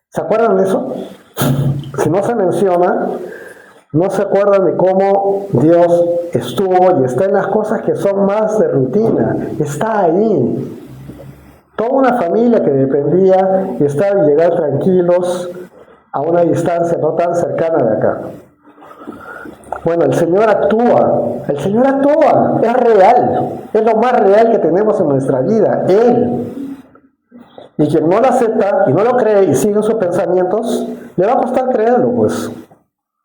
¿Se acuerdan de eso? Si no se menciona, no se acuerdan de cómo Dios estuvo y está en las cosas que son más de rutina. Está ahí. Toda una familia que dependía y estaba y llegar tranquilos a una distancia no tan cercana de acá. Bueno, el Señor actúa, es real, es lo más real que tenemos en nuestra vida, Él. Y quien no lo acepta y no lo cree y sigue sus pensamientos, le va a costar creerlo, pues.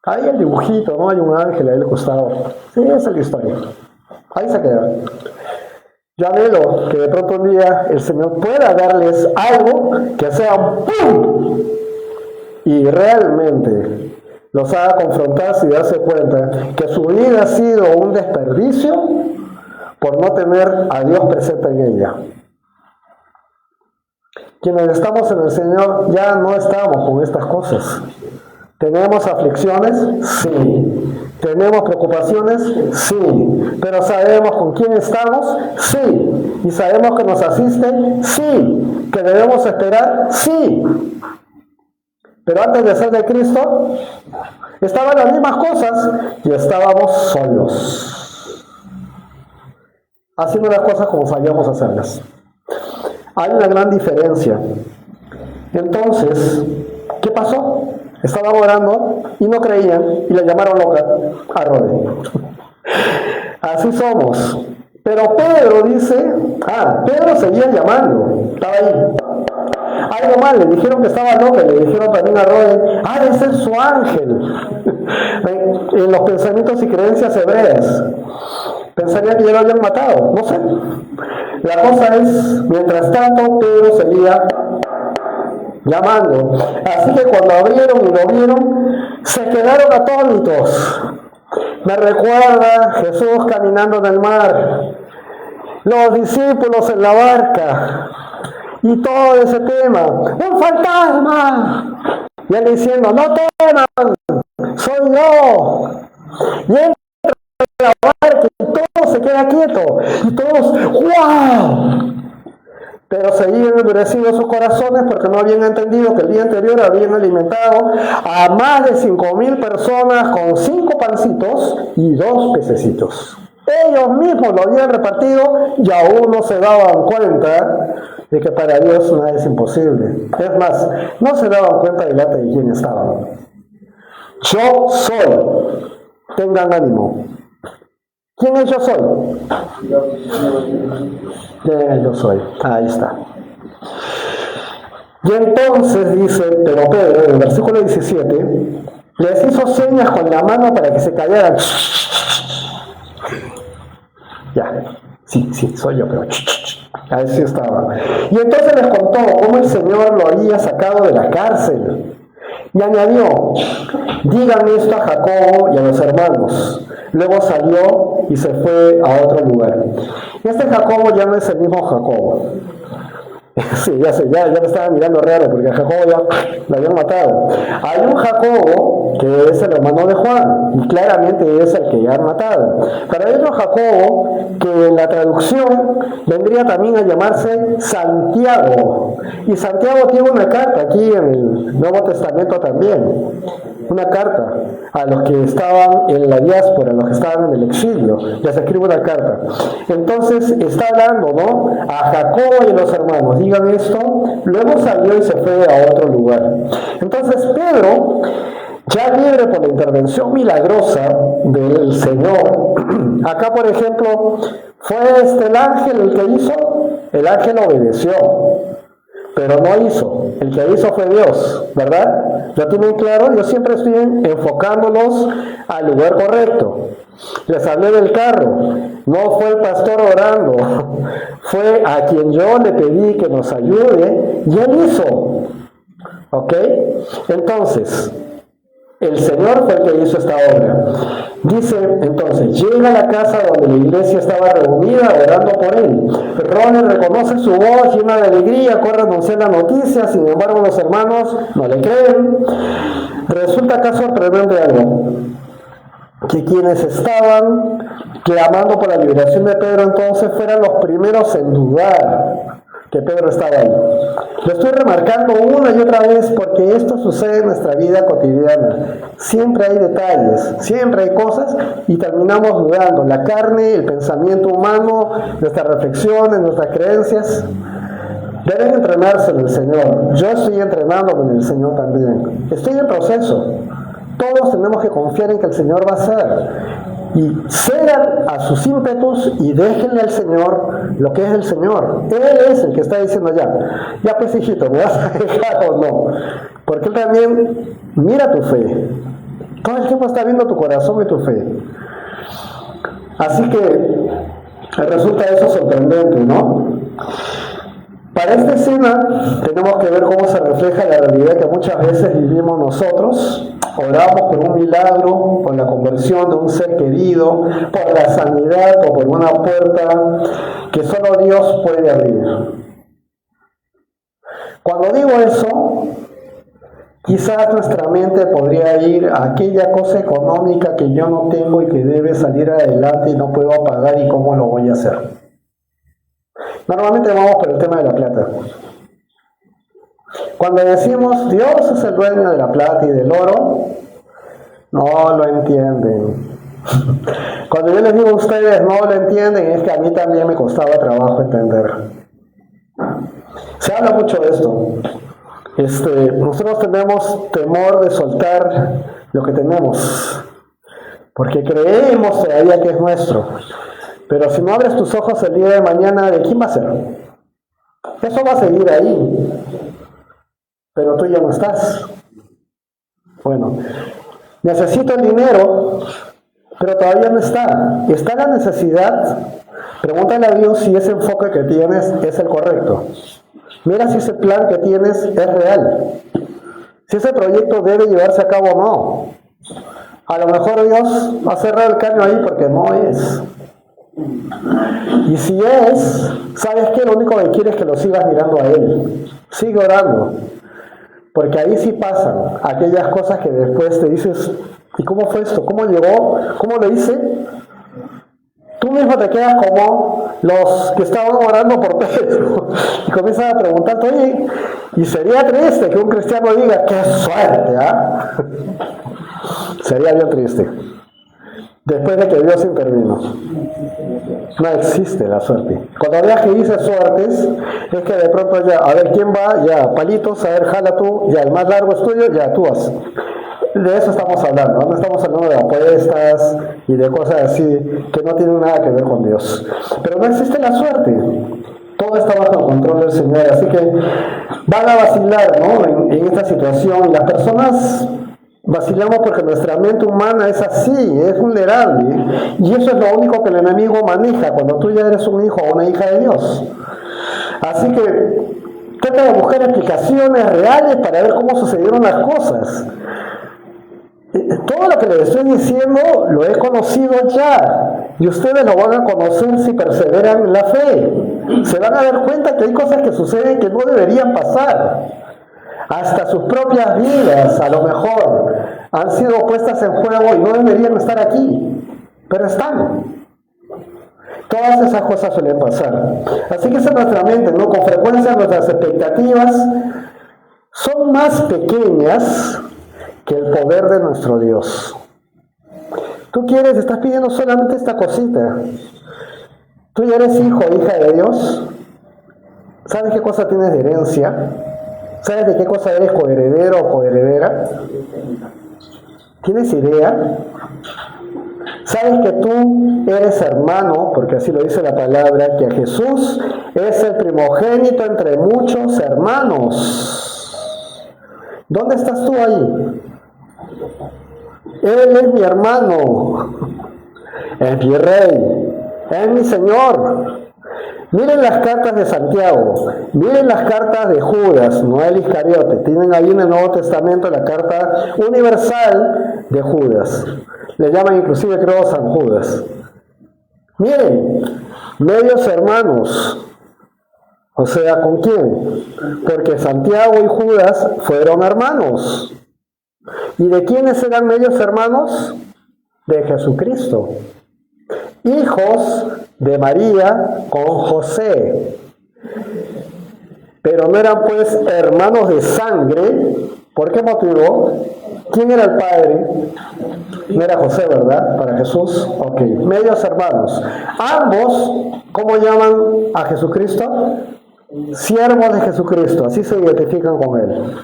Ahí el dibujito, ¿no? Hay un ángel ahí al costado. Sí, esa es la historia. Ahí se queda. Yo anhelo que de pronto un día el Señor pueda darles algo que sea un ¡pum! Y realmente los haga confrontarse y darse cuenta que su vida ha sido un desperdicio por no tener a Dios presente en ella. Quienes estamos en el Señor ya no estamos con estas cosas. ¿Tenemos aflicciones? Sí. ¿Tenemos preocupaciones? Sí. ¿Pero sabemos con quién estamos? Sí. ¿Y sabemos que nos asiste? Sí. ¿Que debemos esperar? Sí. Pero antes de ser de Cristo, estaban las mismas cosas y estábamos solos, haciendo las cosas como sabíamos hacerlas. Hay una gran diferencia. Entonces, ¿qué pasó? Estaban orando y no creían y la llamaron loca a Rode. Así somos. Pero Pedro dice, Pedro seguía llamando, estaba ahí. Algo mal, le dijeron que estaba loca, le dijeron también a Rode, debe ser su ángel. En los pensamientos y creencias hebreas, pensaría que ya lo habían matado, no sé. La cosa es, mientras tanto, Pedro seguía llamando. Así que cuando abrieron y lo vieron, se quedaron atónitos. Me recuerda Jesús caminando en el mar, los discípulos en la barca, y todo ese tema. ¡Un fantasma! Y él diciendo, no teman, soy yo. Y entra en la barca y todo se queda quieto. Y todos, ¡wow! Pero seguían endurecidos sus corazones porque no habían entendido que el día anterior habían alimentado a más de 5,000 personas con 5 pancitos y 2 pececitos. Ellos mismos lo habían repartido y aún no se daban cuenta de que para Dios nada es imposible. Es más, no se daban cuenta del arte de quién estaban. Yo soy. Tengan ánimo. ¿Quién es yo soy? Yo soy. Ahí está. Y entonces dice, pero Pedro, en el versículo 17, les hizo señas con la mano para que se callaran. Ya, sí, soy yo, pero así estaba. Y entonces les contó cómo el Señor lo había sacado de la cárcel. Y añadió, digan esto a Jacobo y a los hermanos. Luego salió y se fue a otro lugar. Este Jacobo ya no es el mismo Jacobo. Sí, ya sé, ya me estaba mirando raro porque a Jacobo ya lo habían matado. Hay un Jacobo que es el hermano de Juan y claramente es el que ya han matado. Pero hay otro Jacobo que en la traducción vendría también a llamarse Santiago. Y Santiago tiene una carta aquí en el Nuevo Testamento también. Una carta a los que estaban en la diáspora, a los que estaban en el exilio. Les escribe una carta. Entonces está hablando, ¿no? A Jacobo y a los hermanos. Digan esto. Luego salió y se fue a otro lugar. Entonces Pedro, ya libre por la intervención milagrosa del Señor. Acá, por ejemplo, fue el ángel el que hizo. El ángel obedeció. Pero no hizo, el que hizo fue Dios, ¿verdad? ¿Lo tienen claro? Yo siempre estoy enfocándolos al lugar correcto. Les hablé del carro, no fue el pastor orando, fue a quien yo le pedí que nos ayude y él hizo. ¿Ok? Entonces, el Señor fue el que hizo esta obra. Dice entonces, llega a la casa donde la iglesia estaba reunida orando por él. Ronnie reconoce su voz llena de alegría, corre a anunciar la noticia, sin embargo los hermanos no le creen. Resulta acá sorprendente algo, que quienes estaban clamando por la liberación de Pedro entonces fueran los primeros en dudar que Pedro estaba ahí. Lo estoy remarcando una y otra vez porque esto sucede en nuestra vida cotidiana. Siempre hay detalles, siempre hay cosas y terminamos dudando. La carne, el pensamiento humano, nuestras reflexiones, nuestras creencias deben entrenarse en el Señor. Yo estoy entrenándome en el Señor también. Estoy en proceso. Todos tenemos que confiar en que el Señor va a hacer. Y cedan a sus ímpetus y déjenle al Señor lo que es el Señor. Él es el que está diciendo ya pues hijito, ¿me vas a dejar o no? Porque Él también mira tu fe. Todo el tiempo está viendo tu corazón y tu fe. Así que resulta eso sorprendente, ¿no? Para esta escena tenemos que ver cómo se refleja la realidad que muchas veces vivimos nosotros. Oramos por un milagro, por la conversión de un ser querido, por la sanidad o por una puerta que solo Dios puede abrir. Cuando digo eso, quizás nuestra mente podría ir a aquella cosa económica que yo no tengo y que debe salir adelante y no puedo pagar y cómo lo voy a hacer. Normalmente vamos por el tema de la plata. Cuando decimos Dios es el dueño de la plata y del oro, no lo entienden. Cuando yo les digo a ustedes no lo entienden, es que a mí también me costaba trabajo entender. Se habla mucho de esto. Nosotros tenemos temor de soltar lo que tenemos, porque creemos todavía que es nuestro. Pero si no abres tus ojos el día de mañana, ¿de quién va a ser? Eso va a seguir ahí. Pero tú ya no estás. Bueno, necesito el dinero, pero todavía no está. Está la necesidad. Pregúntale a Dios si ese enfoque que tienes es el correcto. Mira si ese plan que tienes es real. Si ese proyecto debe llevarse a cabo o no. A lo mejor Dios va a cerrar el caño ahí porque no es. Y si es, ¿sabes qué? Lo único que quiere es que lo sigas mirando a Él. Sigue orando. Porque ahí sí pasan aquellas cosas que después te dices, ¿y cómo fue esto? ¿Cómo llegó? ¿Cómo lo hice? Tú mismo te quedas como los que estaban orando por Pedro y comienzas a preguntarte, oye, y sería triste que un cristiano diga, ¡qué suerte! ¿Ah? Sería bien triste. Después de que Dios intervino. No existe la suerte. Cuando veas que dice suertes, es que de pronto ya, a ver quién va, ya, palitos, a ver, jala tú, ya, el más largo es tuyo, ya, tú vas. De eso estamos hablando, no estamos hablando de apuestas y de cosas así que no tienen nada que ver con Dios. Pero no existe la suerte. Todo está bajo el control del Señor, así que van a vacilar, ¿no? en esta situación. Las personas vacilamos porque nuestra mente humana es así, es vulnerable, y eso es lo único que el enemigo maneja cuando tú ya eres un hijo o una hija de Dios. Así que trata de buscar explicaciones reales para ver cómo sucedieron las cosas. Todo lo que les estoy diciendo lo he conocido ya, y ustedes lo van a conocer si perseveran en la fe. se van a dar cuenta que hay cosas que suceden que no deberían pasar. Hasta sus propias vidas, a lo mejor, han sido puestas en juego y no deberían estar aquí, pero están. Todas esas cosas suelen pasar. Así que esa es nuestra mente, ¿no? Con frecuencia nuestras expectativas son más pequeñas que el poder de nuestro Dios. Tú estás pidiendo solamente esta cosita. Tú ya eres hijo o hija de Dios. ¿Sabes qué cosa tienes de herencia? ¿Sabes de qué cosa eres coheredero o coheredera? ¿Tienes idea? ¿Sabes que tú eres hermano? Porque así lo dice la palabra, que Jesús es el primogénito entre muchos hermanos. ¿Dónde estás tú ahí? Él es mi hermano, es mi rey, es mi Señor. Miren las cartas de Santiago, miren las cartas de Judas, no el Iscariote. Tienen ahí en el Nuevo Testamento la carta universal de Judas. Le llaman inclusive, creo, San Judas. Miren, medios hermanos. O sea, ¿con quién? Porque Santiago y Judas fueron hermanos. ¿Y de quiénes eran medios hermanos? De Jesucristo. Hijos de María con José. Pero no eran pues hermanos de sangre. ¿Por qué motivo? ¿Quién era el padre? No era José, ¿verdad? Para Jesús. Ok, medios hermanos. Ambos, ¿cómo llaman a Jesucristo? Siervos de Jesucristo, así se identifican con él.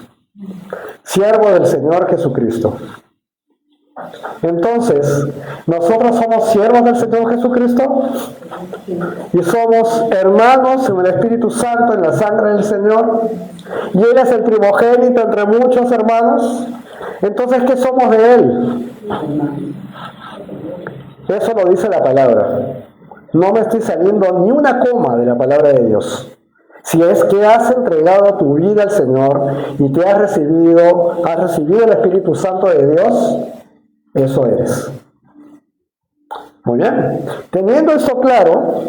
Siervo del Señor Jesucristo. Entonces, nosotros somos siervos del Señor Jesucristo y somos hermanos en el Espíritu Santo, en la sangre del Señor, y Él es el primogénito entre muchos hermanos. Entonces, ¿qué somos de Él? Eso lo dice la palabra. No me estoy saliendo ni una coma de la palabra de Dios. Si es que has entregado tu vida al Señor y te has recibido el Espíritu Santo de Dios, eso eres. Muy bien. Teniendo eso claro,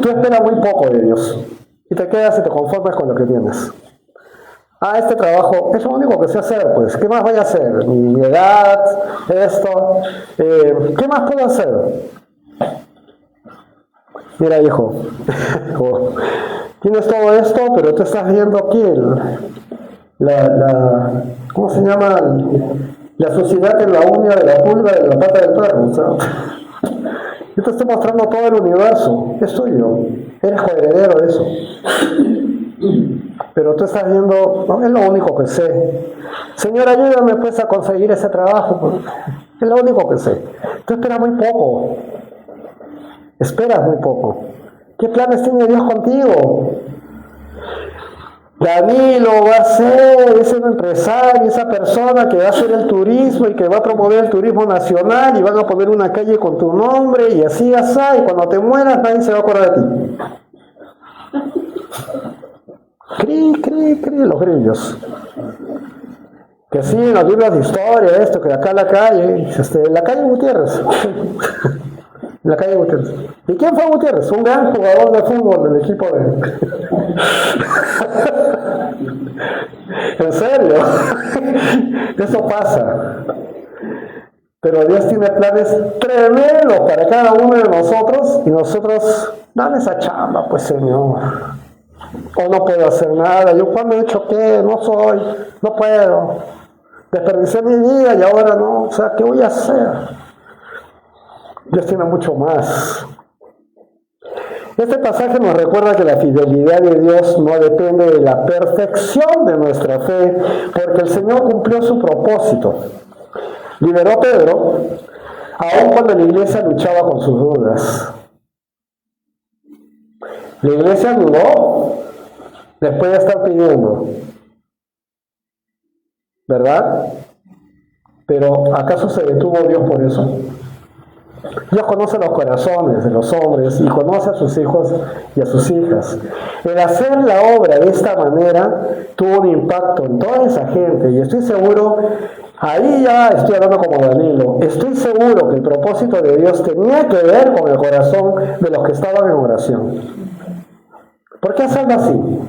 tú esperas muy poco de Dios y te quedas y te conformas con lo que tienes. Este trabajo es lo único que sé hacer, pues. ¿Qué más voy a hacer? Mi edad, esto. ¿Qué más puedo hacer? Mira, hijo, tienes todo esto, pero tú estás viendo aquí ¿cómo se llama? La suciedad en la uña de la pulga de la pata del perro. ¿Sabes? Yo te estoy mostrando todo el universo, es tuyo, eres coheredero de eso. Pero tú estás viendo, no, es lo único que sé. Señor, ayúdame pues a conseguir ese trabajo. Es lo único que sé. Tú esperas muy poco. Esperas muy poco. ¿Qué planes tiene Dios contigo? Danilo va a ser ese empresario, esa persona que va a hacer el turismo y que va a promover el turismo nacional y van a poner una calle con tu nombre y así, y cuando te mueras nadie se va a acordar de ti. Cree los grillos. Que sí, en los libros de historia, esto, que acá la calle Gutiérrez. La calle Gutiérrez. ¿Y quién fue Gutiérrez? Un gran jugador de fútbol del equipo de... ¿En serio? Eso pasa. Pero Dios tiene planes tremendos para cada uno de nosotros y nosotros, dame esa chamba, pues Señor. O no puedo hacer nada. Yo cuando he hecho qué, no puedo. Desperdicié mi vida y ahora no. O sea, ¿qué voy a hacer? Dios tiene mucho más. Este pasaje nos recuerda que la fidelidad de Dios no depende de la perfección de nuestra fe, porque el Señor cumplió su propósito. Liberó a Pedro, aun cuando la iglesia luchaba con sus dudas. La iglesia dudó después de estar pidiendo, ¿verdad? Pero ¿acaso se detuvo Dios por eso? Dios conoce los corazones de los hombres y conoce a sus hijos y a sus hijas. El hacer la obra de esta manera tuvo un impacto en toda esa gente y estoy seguro, ahí ya estoy hablando como Danilo, estoy seguro que el propósito de Dios tenía que ver con el corazón de los que estaban en oración. ¿Por qué hacerlo así?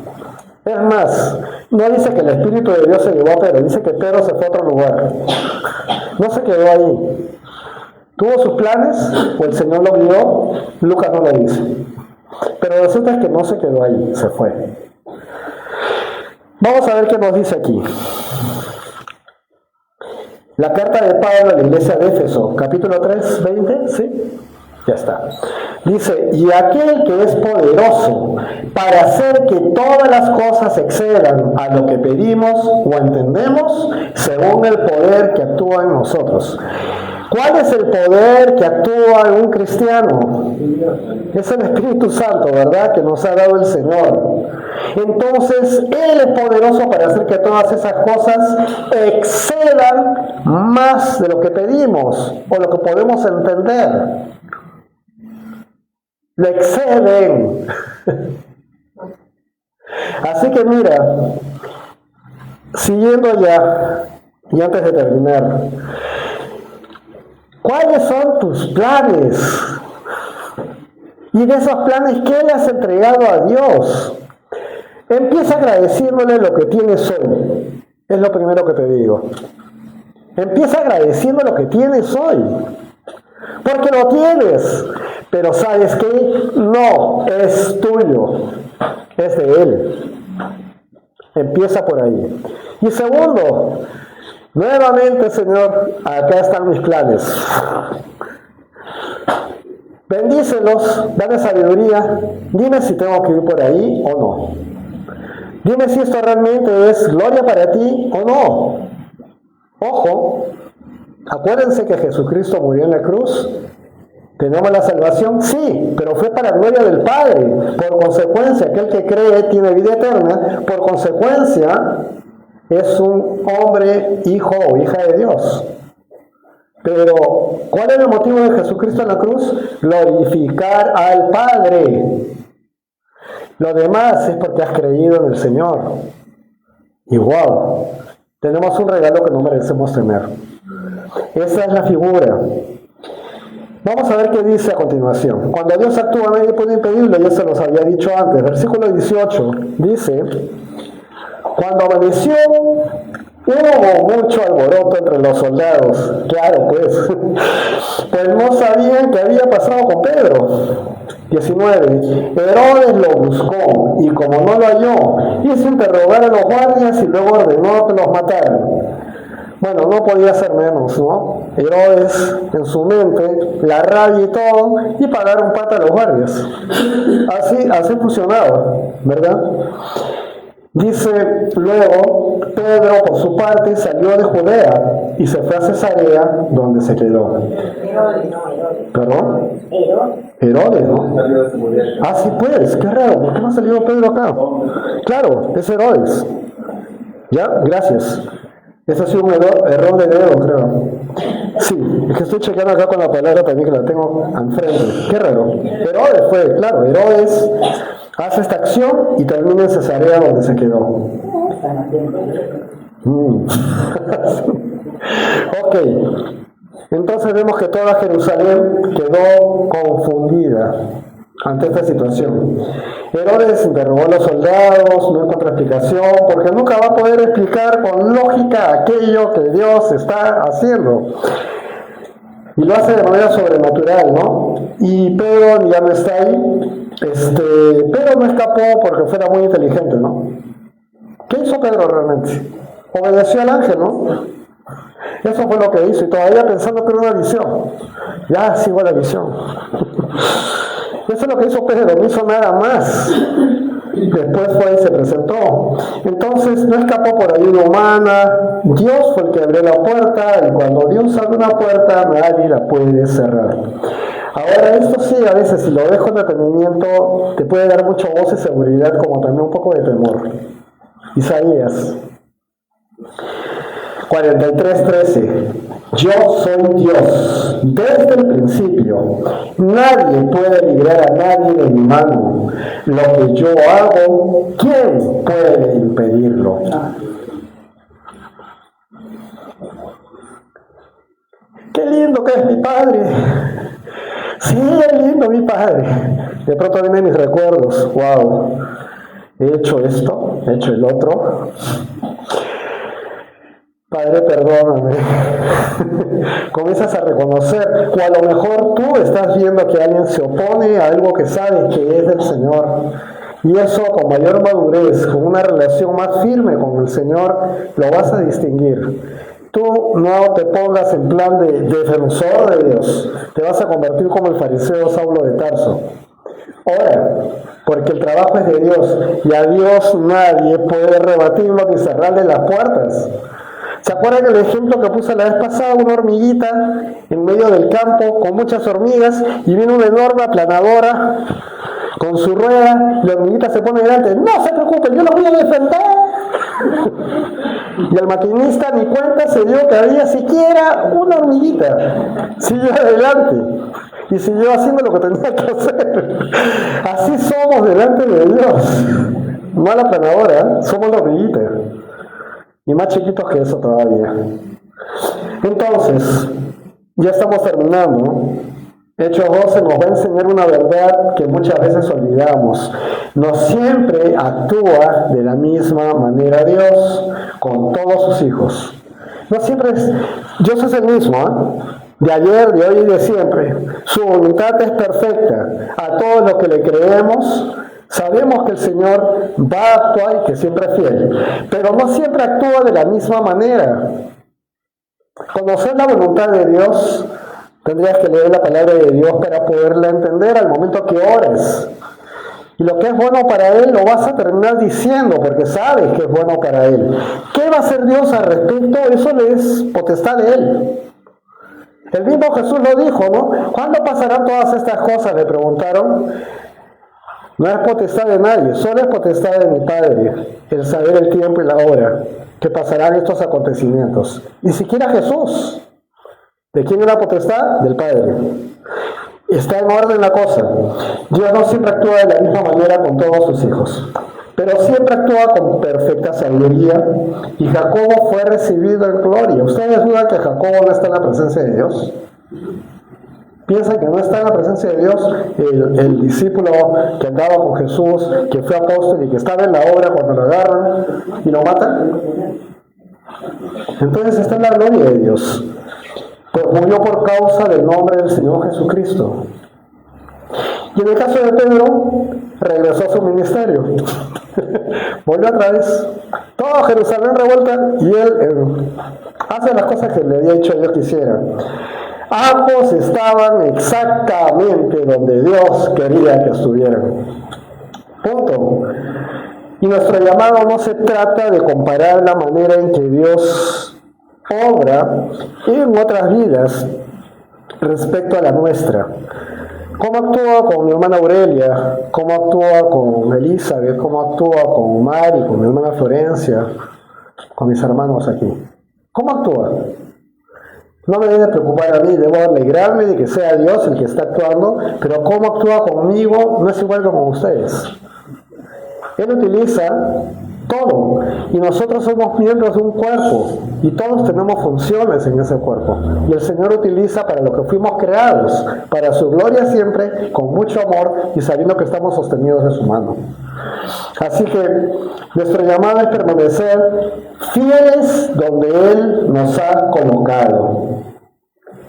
Es más, no dice que el Espíritu de Dios se llevó a Pedro, dice que Pedro se fue a otro lugar. No se quedó ahí. ¿Tuvo sus planes o el Señor lo guió? Lucas no lo dice. Pero resulta que no se quedó ahí, se fue. Vamos a ver qué nos dice aquí. La carta de Pablo a la iglesia de Éfeso, capítulo 3, 20, ¿sí? Ya está. Dice, y aquel que es poderoso para hacer que todas las cosas excedan a lo que pedimos o entendemos, según el poder que actúa en nosotros. ¿Cuál es el poder que actúa en un cristiano? Es el Espíritu Santo, ¿verdad? Que nos ha dado el Señor. Entonces, Él es poderoso para hacer que todas esas cosas excedan más de lo que pedimos o lo que podemos entender. Lo exceden. Así que mira, siguiendo ya, y antes de terminar, ¿cuáles son tus planes? Y de esos planes, ¿qué le has entregado a Dios? Empieza agradeciéndole lo que tienes hoy. Es lo primero que te digo. Empieza agradeciendo lo que tienes hoy. Porque lo tienes. Pero ¿sabes qué? No es tuyo. Es de Él. Empieza por ahí. Y segundo, nuevamente, Señor, acá están mis planes. Bendícelos, dame sabiduría. Dime si tengo que ir por ahí o no. Dime si esto realmente es gloria para ti o no. Ojo, acuérdense que Jesucristo murió en la cruz. ¿Tenemos la salvación? Sí, pero fue para gloria del Padre. Por consecuencia, aquel que cree tiene vida eterna. Por consecuencia, es un hombre, hijo o hija de Dios. Pero, ¿cuál es el motivo de Jesucristo en la cruz? Glorificar al Padre. Lo demás es porque has creído en el Señor. Y wow, tenemos un regalo que no merecemos tener. Esa es la figura. Vamos a ver qué dice a continuación. Cuando Dios actúa, nadie puede impedirlo, ya se los había dicho antes. Versículo 18 dice: cuando amaneció, hubo mucho alboroto entre los soldados. Claro, pues no sabían qué había pasado con Pedro. 19. Herodes lo buscó y como no lo halló, hizo interrogar a los guardias y luego ordenó que los mataran. Bueno, no podía ser menos, ¿no? Herodes, en su mente, la rabia y todo, y pagar un pata a los guardias. Así funcionaba, ¿verdad? Dice luego, Pedro por su parte salió de Judea y se fue a Cesarea, donde se quedó. ¿Perdón? Herodes, ¿no? Ah, sí, pues, qué raro, ¿por qué no ha salido Pedro acá? Claro, es Herodes. ¿Ya? Gracias. Ese ha sido un error de dedo, creo. Sí, es que estoy chequeando acá con la palabra también que la tengo enfrente. Qué raro. Herodes fue, claro, Herodes hace esta acción y termina en Cesarea donde se quedó. Ok. Entonces vemos que toda Jerusalén quedó confundida ante esta situación. Herodes interrogó a los soldados, no encontró explicación, porque nunca va a poder explicar con lógica aquello que Dios está haciendo. Y lo hace de manera sobrenatural, ¿no? Y Pedro ya no está ahí. Pedro no escapó porque fuera muy inteligente, ¿no? ¿Qué hizo Pedro realmente? Obedeció al ángel, ¿no? Eso fue lo que hizo, y todavía pensando que era una visión. Ya sigo la visión. Eso es lo que hizo Pedro, no hizo nada más. Después fue y se presentó. Entonces no escapó por ayuda humana. Dios fue el que abrió la puerta, y cuando Dios abre una puerta, nadie la puede cerrar. Ahora, esto sí, a veces, si lo dejo en detenimiento, te puede dar mucha voz y seguridad, como también un poco de temor. Isaías 43:13. Yo soy Dios desde el principio. Nadie puede librar a nadie de mi mano. Lo que yo hago, ¿quién puede impedirlo? Qué lindo que es mi Padre. Sí, es lindo mi Padre. De pronto vienen mis recuerdos, wow, he hecho esto, he hecho el otro. Padre, perdóname. Comienzas a reconocer, o a lo mejor tú estás viendo que alguien se opone a algo que sabes que es del Señor. Y eso con mayor madurez, con una relación más firme con el Señor, lo vas a distinguir. Tú no te pongas en plan de defensor de Dios. Te vas a convertir como el fariseo Saulo de Tarso. Ora, porque el trabajo es de Dios. Y a Dios nadie puede rebatirlo ni cerrarle las puertas. ¿Se acuerdan del ejemplo que puse la vez pasada? Una hormiguita en medio del campo con muchas hormigas y viene una enorme aplanadora con su rueda y la hormiguita se pone delante. No se preocupen, yo lo voy a defender. Y el maquinista ni cuenta se dio que había siquiera una hormiguita. Siguió adelante y siguió haciendo lo que tenía que hacer. Así somos delante de Dios. No a la aplanadora, somos la hormiguita. Y más chiquitos que eso todavía. Entonces, ya estamos terminando. Hechos 12 nos va a enseñar una verdad que muchas veces olvidamos. No siempre actúa de la misma manera Dios con todos sus hijos. No siempre es... Dios es el mismo, ¿eh? De ayer, de hoy y de siempre. Su voluntad es perfecta. A todos los que le creemos, sabemos que el Señor va a actuar y que siempre es fiel, pero no siempre actúa de la misma manera. Conocer la voluntad de Dios, tendrías que leer la palabra de Dios para poderla entender al momento que ores. Y lo que es bueno para Él lo vas a terminar diciendo porque sabes que es bueno para Él. ¿Qué va a hacer Dios al respecto? Eso le es potestad de Él. El mismo Jesús lo dijo, ¿no? ¿Cuándo pasarán todas estas cosas?, le preguntaron. No es potestad de nadie, solo es potestad de mi Padre, el saber el tiempo y la hora que pasarán estos acontecimientos. Ni siquiera Jesús. ¿De quién es la potestad? Del Padre. Está en orden la cosa. Dios no siempre actúa de la misma manera con todos sus hijos, pero siempre actúa con perfecta sabiduría, y Jacobo fue recibido en gloria. ¿Ustedes dudan que Jacobo no está en la presencia de Dios? ¿Piensan que no está en la presencia de Dios el discípulo que andaba con Jesús, que fue apóstol y que estaba en la obra cuando lo agarran y lo matan? Entonces está en la gloria de Dios. Pues murió por causa del nombre del Señor Jesucristo. Y en el caso de Pedro, regresó a su ministerio. Volvió otra vez. Todo Jerusalén revuelta y él hace las cosas que le había dicho Dios que hiciera. Ambos estaban exactamente donde Dios quería que estuvieran. Punto. Y nuestro llamado no se trata de comparar la manera en que Dios obra en otras vidas respecto a la nuestra. ¿Cómo actúa con mi hermana Aurelia? ¿Cómo actúa con Elizabeth? ¿Cómo actúa con Mari, con mi hermana Florencia? Con mis hermanos aquí. ¿Cómo actúa? No me debe preocupar a mí, debo alegrarme de que sea Dios el que está actuando, pero cómo actúa conmigo no es igual que con ustedes. Él utiliza todo, y nosotros somos miembros de un cuerpo, y todos tenemos funciones en ese cuerpo, y el Señor utiliza para lo que fuimos creados, para su gloria siempre, con mucho amor, y sabiendo que estamos sostenidos de su mano. Así que nuestro llamado es permanecer fieles donde Él nos ha colocado.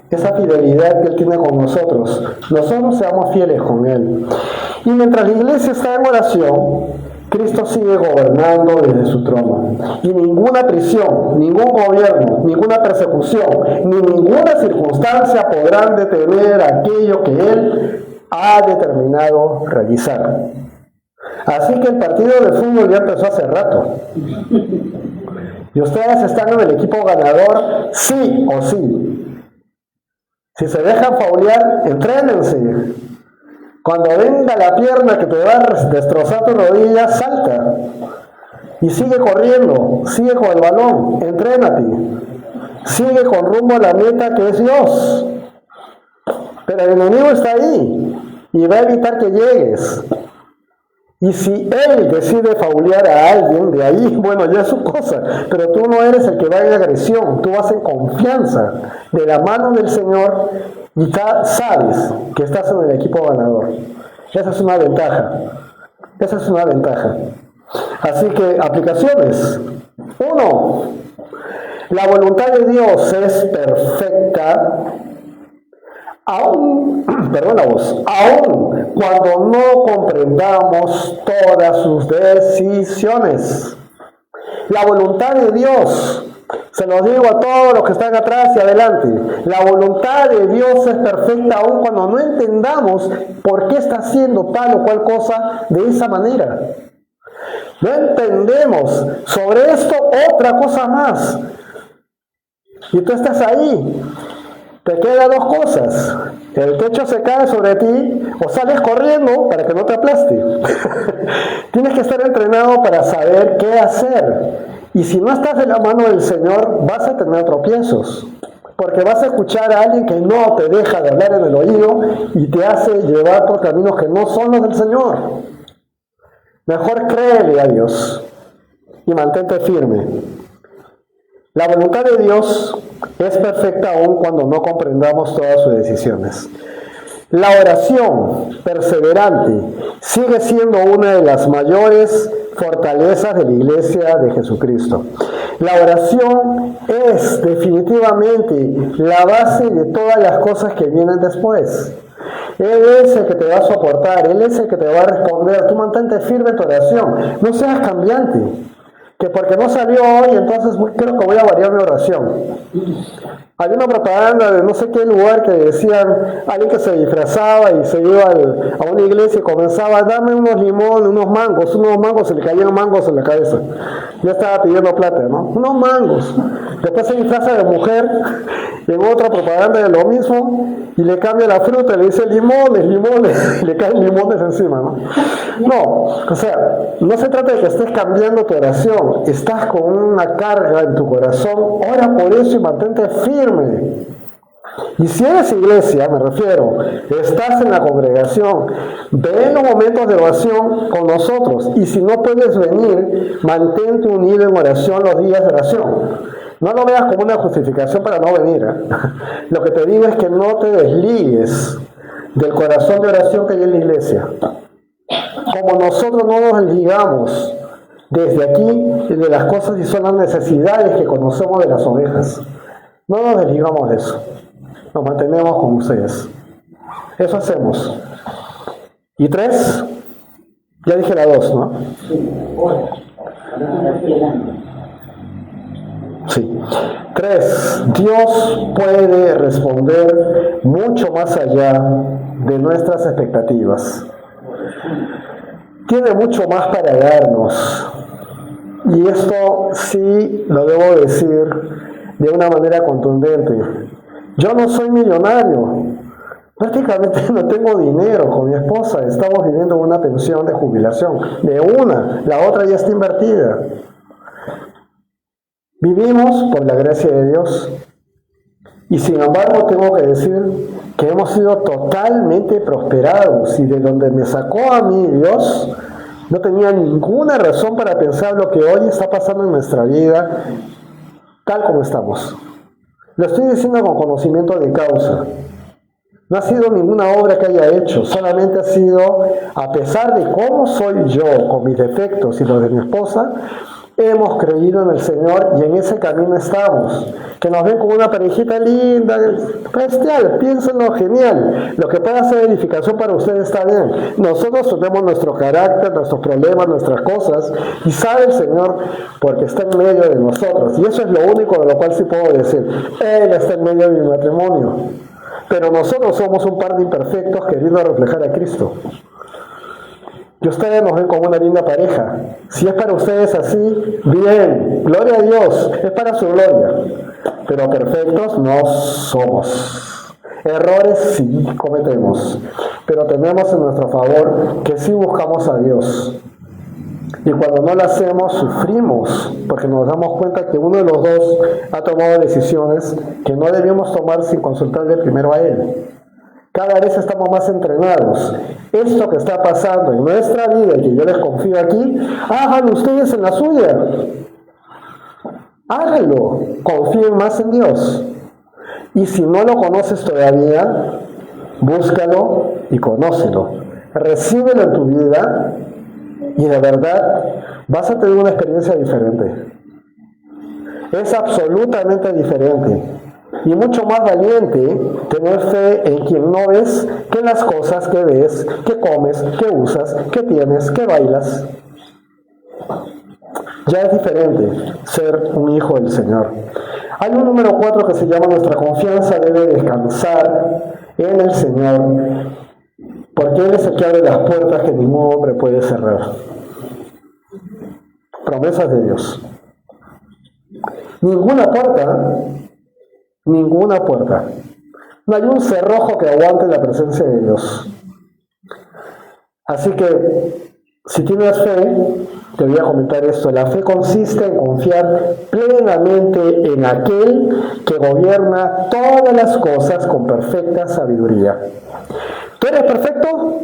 Esa fidelidad que Él tiene con nosotros, nosotros seamos fieles con Él. Y mientras la iglesia está en oración, Cristo sigue gobernando desde su trono. Y ninguna prisión, ningún gobierno, ninguna persecución, ni ninguna circunstancia podrán detener aquello que Él ha determinado realizar. Así que el partido de fútbol ya empezó hace rato. Y ustedes están en el equipo ganador, sí o sí. Si se dejan faulear, entrénense. Cuando venga la pierna que te va a destrozar tu rodilla, salta. Y sigue corriendo, sigue con el balón, entrénate. Sigue con rumbo a la meta que es Dios. Pero el enemigo está ahí y va a evitar que llegues. Y si él decide faulear a alguien, de ahí, bueno, ya es su cosa. Pero tú no eres el que va en agresión, tú vas en confianza de la mano del Señor y sabes que estás en el equipo ganador. Esa es una ventaja. Esa es una ventaja. Así que, aplicaciones. 1. La voluntad de Dios es perfecta, aún cuando no comprendamos todas sus decisiones. La voluntad de Dios, se los digo a todos los que están atrás y adelante, la voluntad de Dios es perfecta aún cuando no entendamos por qué está haciendo tal o cual cosa de esa manera. No entendemos sobre esto otra cosa más. Y tú estás ahí. Te quedan dos cosas. El techo se cae sobre ti o sales corriendo para que no te aplaste. Tienes que estar entrenado para saber qué hacer. Y si no estás de la mano del Señor, vas a tener tropiezos. Porque vas a escuchar a alguien que no te deja de hablar en el oído y te hace llevar por caminos que no son los del Señor. Mejor créele a Dios y mantente firme. La voluntad de Dios es perfecta aún cuando no comprendamos todas sus decisiones. La oración perseverante sigue siendo una de las mayores fortalezas de la Iglesia de Jesucristo. La oración es definitivamente la base de todas las cosas que vienen después. Él es el que te va a soportar, Él es el que te va a responder. Tú mantente firme en tu oración, no seas cambiante. Que porque no salió hoy, entonces creo que voy a variar mi oración. Había una propaganda de no sé qué lugar que decían, alguien que se disfrazaba y se iba a una iglesia y comenzaba, dame unos limones, unos mangos, se le caían mangos en la cabeza. Ya estaba pidiendo plata, ¿no? Unos mangos. Después se disfraza de mujer, en otra propaganda de lo mismo, y le cambia la fruta, le dice limones, y le caen limones encima, ¿no? No, o sea, no se trata de que estés cambiando tu oración, estás con una carga en tu corazón, ora por eso y mantente firme. Y si eres iglesia, me refiero, estás en la congregación, ven los momentos de oración con nosotros, y si no puedes venir, mantente unido en oración los días de oración. No lo veas como una justificación para no venir, ¿eh? Lo que te digo es que no te desligues del corazón de oración que hay en la iglesia. Como nosotros no nos desligamos desde aquí de las cosas y son las necesidades que conocemos de las ovejas. No nos desligamos de eso. Nos mantenemos con ustedes. Eso hacemos. Y 3, ya dije la 2, ¿no? Sí. 3. Dios puede responder mucho más allá de nuestras expectativas. Tiene mucho más para darnos. Y esto sí lo debo decir de una manera contundente. Yo no soy millonario. Prácticamente no tengo dinero. Con mi esposa estamos viviendo una pensión de jubilación. De una, la otra ya está invertida. Vivimos por la gracia de Dios. Y sin embargo tengo que decir que hemos sido totalmente prosperados. Y de donde me sacó a mí Dios, no tenía ninguna razón para pensar lo que hoy está pasando en nuestra vida, tal como estamos. Lo estoy diciendo con conocimiento de causa. No ha sido ninguna obra que haya hecho, solamente ha sido, a pesar de cómo soy yo, con mis defectos y los de mi esposa, hemos creído en el Señor y en ese camino estamos. Que nos ven como una parejita linda, bestial, piénsenlo, genial. Lo que pueda ser edificación para ustedes está bien. Nosotros tenemos nuestro carácter, nuestros problemas, nuestras cosas, y sabe el Señor porque está en medio de nosotros. Y eso es lo único de lo cual sí puedo decir. Él está en medio de mi matrimonio. Pero nosotros somos un par de imperfectos queriendo reflejar a Cristo. Y ustedes nos ven como una linda pareja. Si es para ustedes así, bien, gloria a Dios, es para su gloria. Pero perfectos no somos. Errores sí cometemos, pero tenemos en nuestro favor que sí buscamos a Dios. Y cuando no lo hacemos, sufrimos, porque nos damos cuenta que uno de los dos ha tomado decisiones que no debíamos tomar sin consultarle primero a Él. Cada vez estamos más entrenados. Esto que está pasando en nuestra vida y que yo les confío aquí, háganlo ustedes en la suya. Háganlo. Confíen más en Dios. Y si no lo conoces todavía, búscalo y conócelo. recíbelo en tu vida y de verdad vas a tener una experiencia diferente. Es absolutamente diferente y mucho más valiente tener fe en quien no ves que en las cosas que ves, que comes, que usas, que tienes, que bailas. Ya es diferente ser un hijo del Señor. Hay un número 4 que se llama: nuestra confianza debe descansar en el Señor, porque Él es el que abre las puertas que ningún hombre puede cerrar. Promesas de Dios. Ninguna puerta. No hay un cerrojo que aguante la presencia de Dios. Así que, si tienes fe, te voy a comentar esto. La fe consiste en confiar plenamente en aquel que gobierna todas las cosas con perfecta sabiduría. ¿Tú eres perfecto?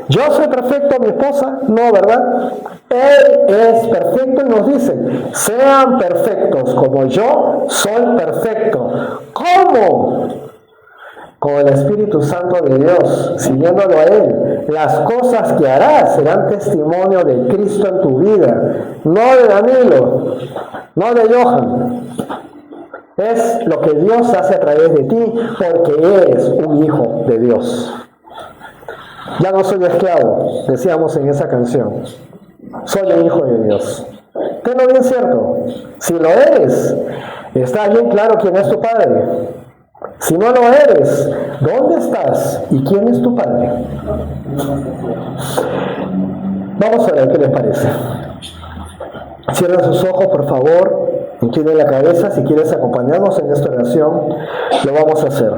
¿Yo soy perfecto, mi esposa? No, ¿verdad? Él es perfecto y nos dice: sean perfectos como yo soy perfecto. ¿Cómo? Con el Espíritu Santo de Dios, siguiéndolo a Él. Las cosas que harás serán testimonio de Cristo en tu vida, no de Danilo, no de Johan. Es lo que Dios hace a través de ti, porque eres un hijo de Dios. Ya no soy esclavo, decíamos en esa canción. Soy un hijo de Dios. Tenlo bien cierto. Si lo eres, está bien claro quién es tu Padre. Si no lo eres, ¿dónde estás y quién es tu Padre? Vamos a ver qué les parece. Cierren sus ojos, por favor. Inclinen la cabeza. Si quieres acompañarnos en esta oración, lo vamos a hacer.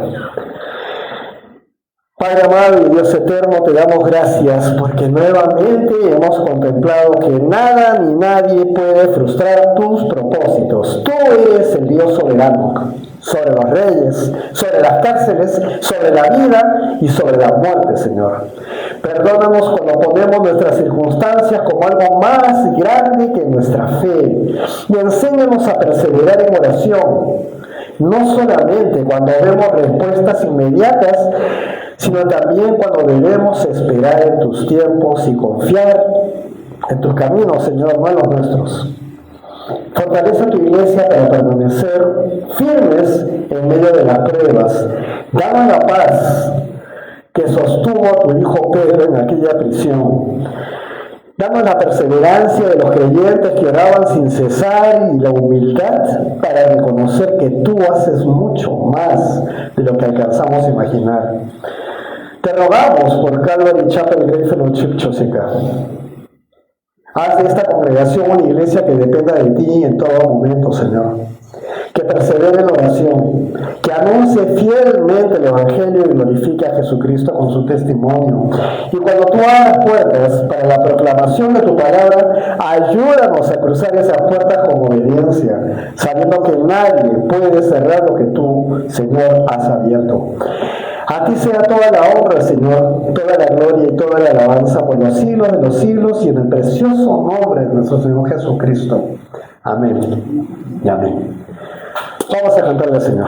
Padre amado y Dios eterno, te damos gracias porque nuevamente hemos contemplado que nada ni nadie puede frustrar tus propósitos. Tú eres el Dios soberano sobre los reyes, sobre las cárceles, sobre la vida y sobre la muerte, Señor. Perdónanos cuando ponemos nuestras circunstancias como algo más grande que nuestra fe y enséñanos a perseverar en oración, no solamente cuando vemos respuestas inmediatas, sino también cuando debemos esperar en tus tiempos y confiar en tus caminos, Señor, no en los nuestros. Fortalece a tu iglesia para permanecer firmes en medio de las pruebas. Danos la paz que sostuvo a tu hijo Pedro en aquella prisión. Danos la perseverancia de los creyentes que oraban sin cesar y la humildad para reconocer que tú haces mucho más de lo que alcanzamos a imaginar. Te rogamos por Calvary Chapel Great Fellowship Chosica. Haz de esta congregación una iglesia que dependa de ti en todo momento, Señor. Que persevere en la oración, que anuncie fielmente el Evangelio y glorifique a Jesucristo con su testimonio. Y cuando tú abras puertas para la proclamación de tu palabra, ayúdanos a cruzar esas puertas con obediencia, sabiendo que nadie puede cerrar lo que tú, Señor, has abierto. A ti sea toda la honra, Señor, toda la gloria y toda la alabanza por los siglos de los siglos y en el precioso nombre de nuestro Señor Jesucristo. Amén y amén. Vamos a cantarle al Señor.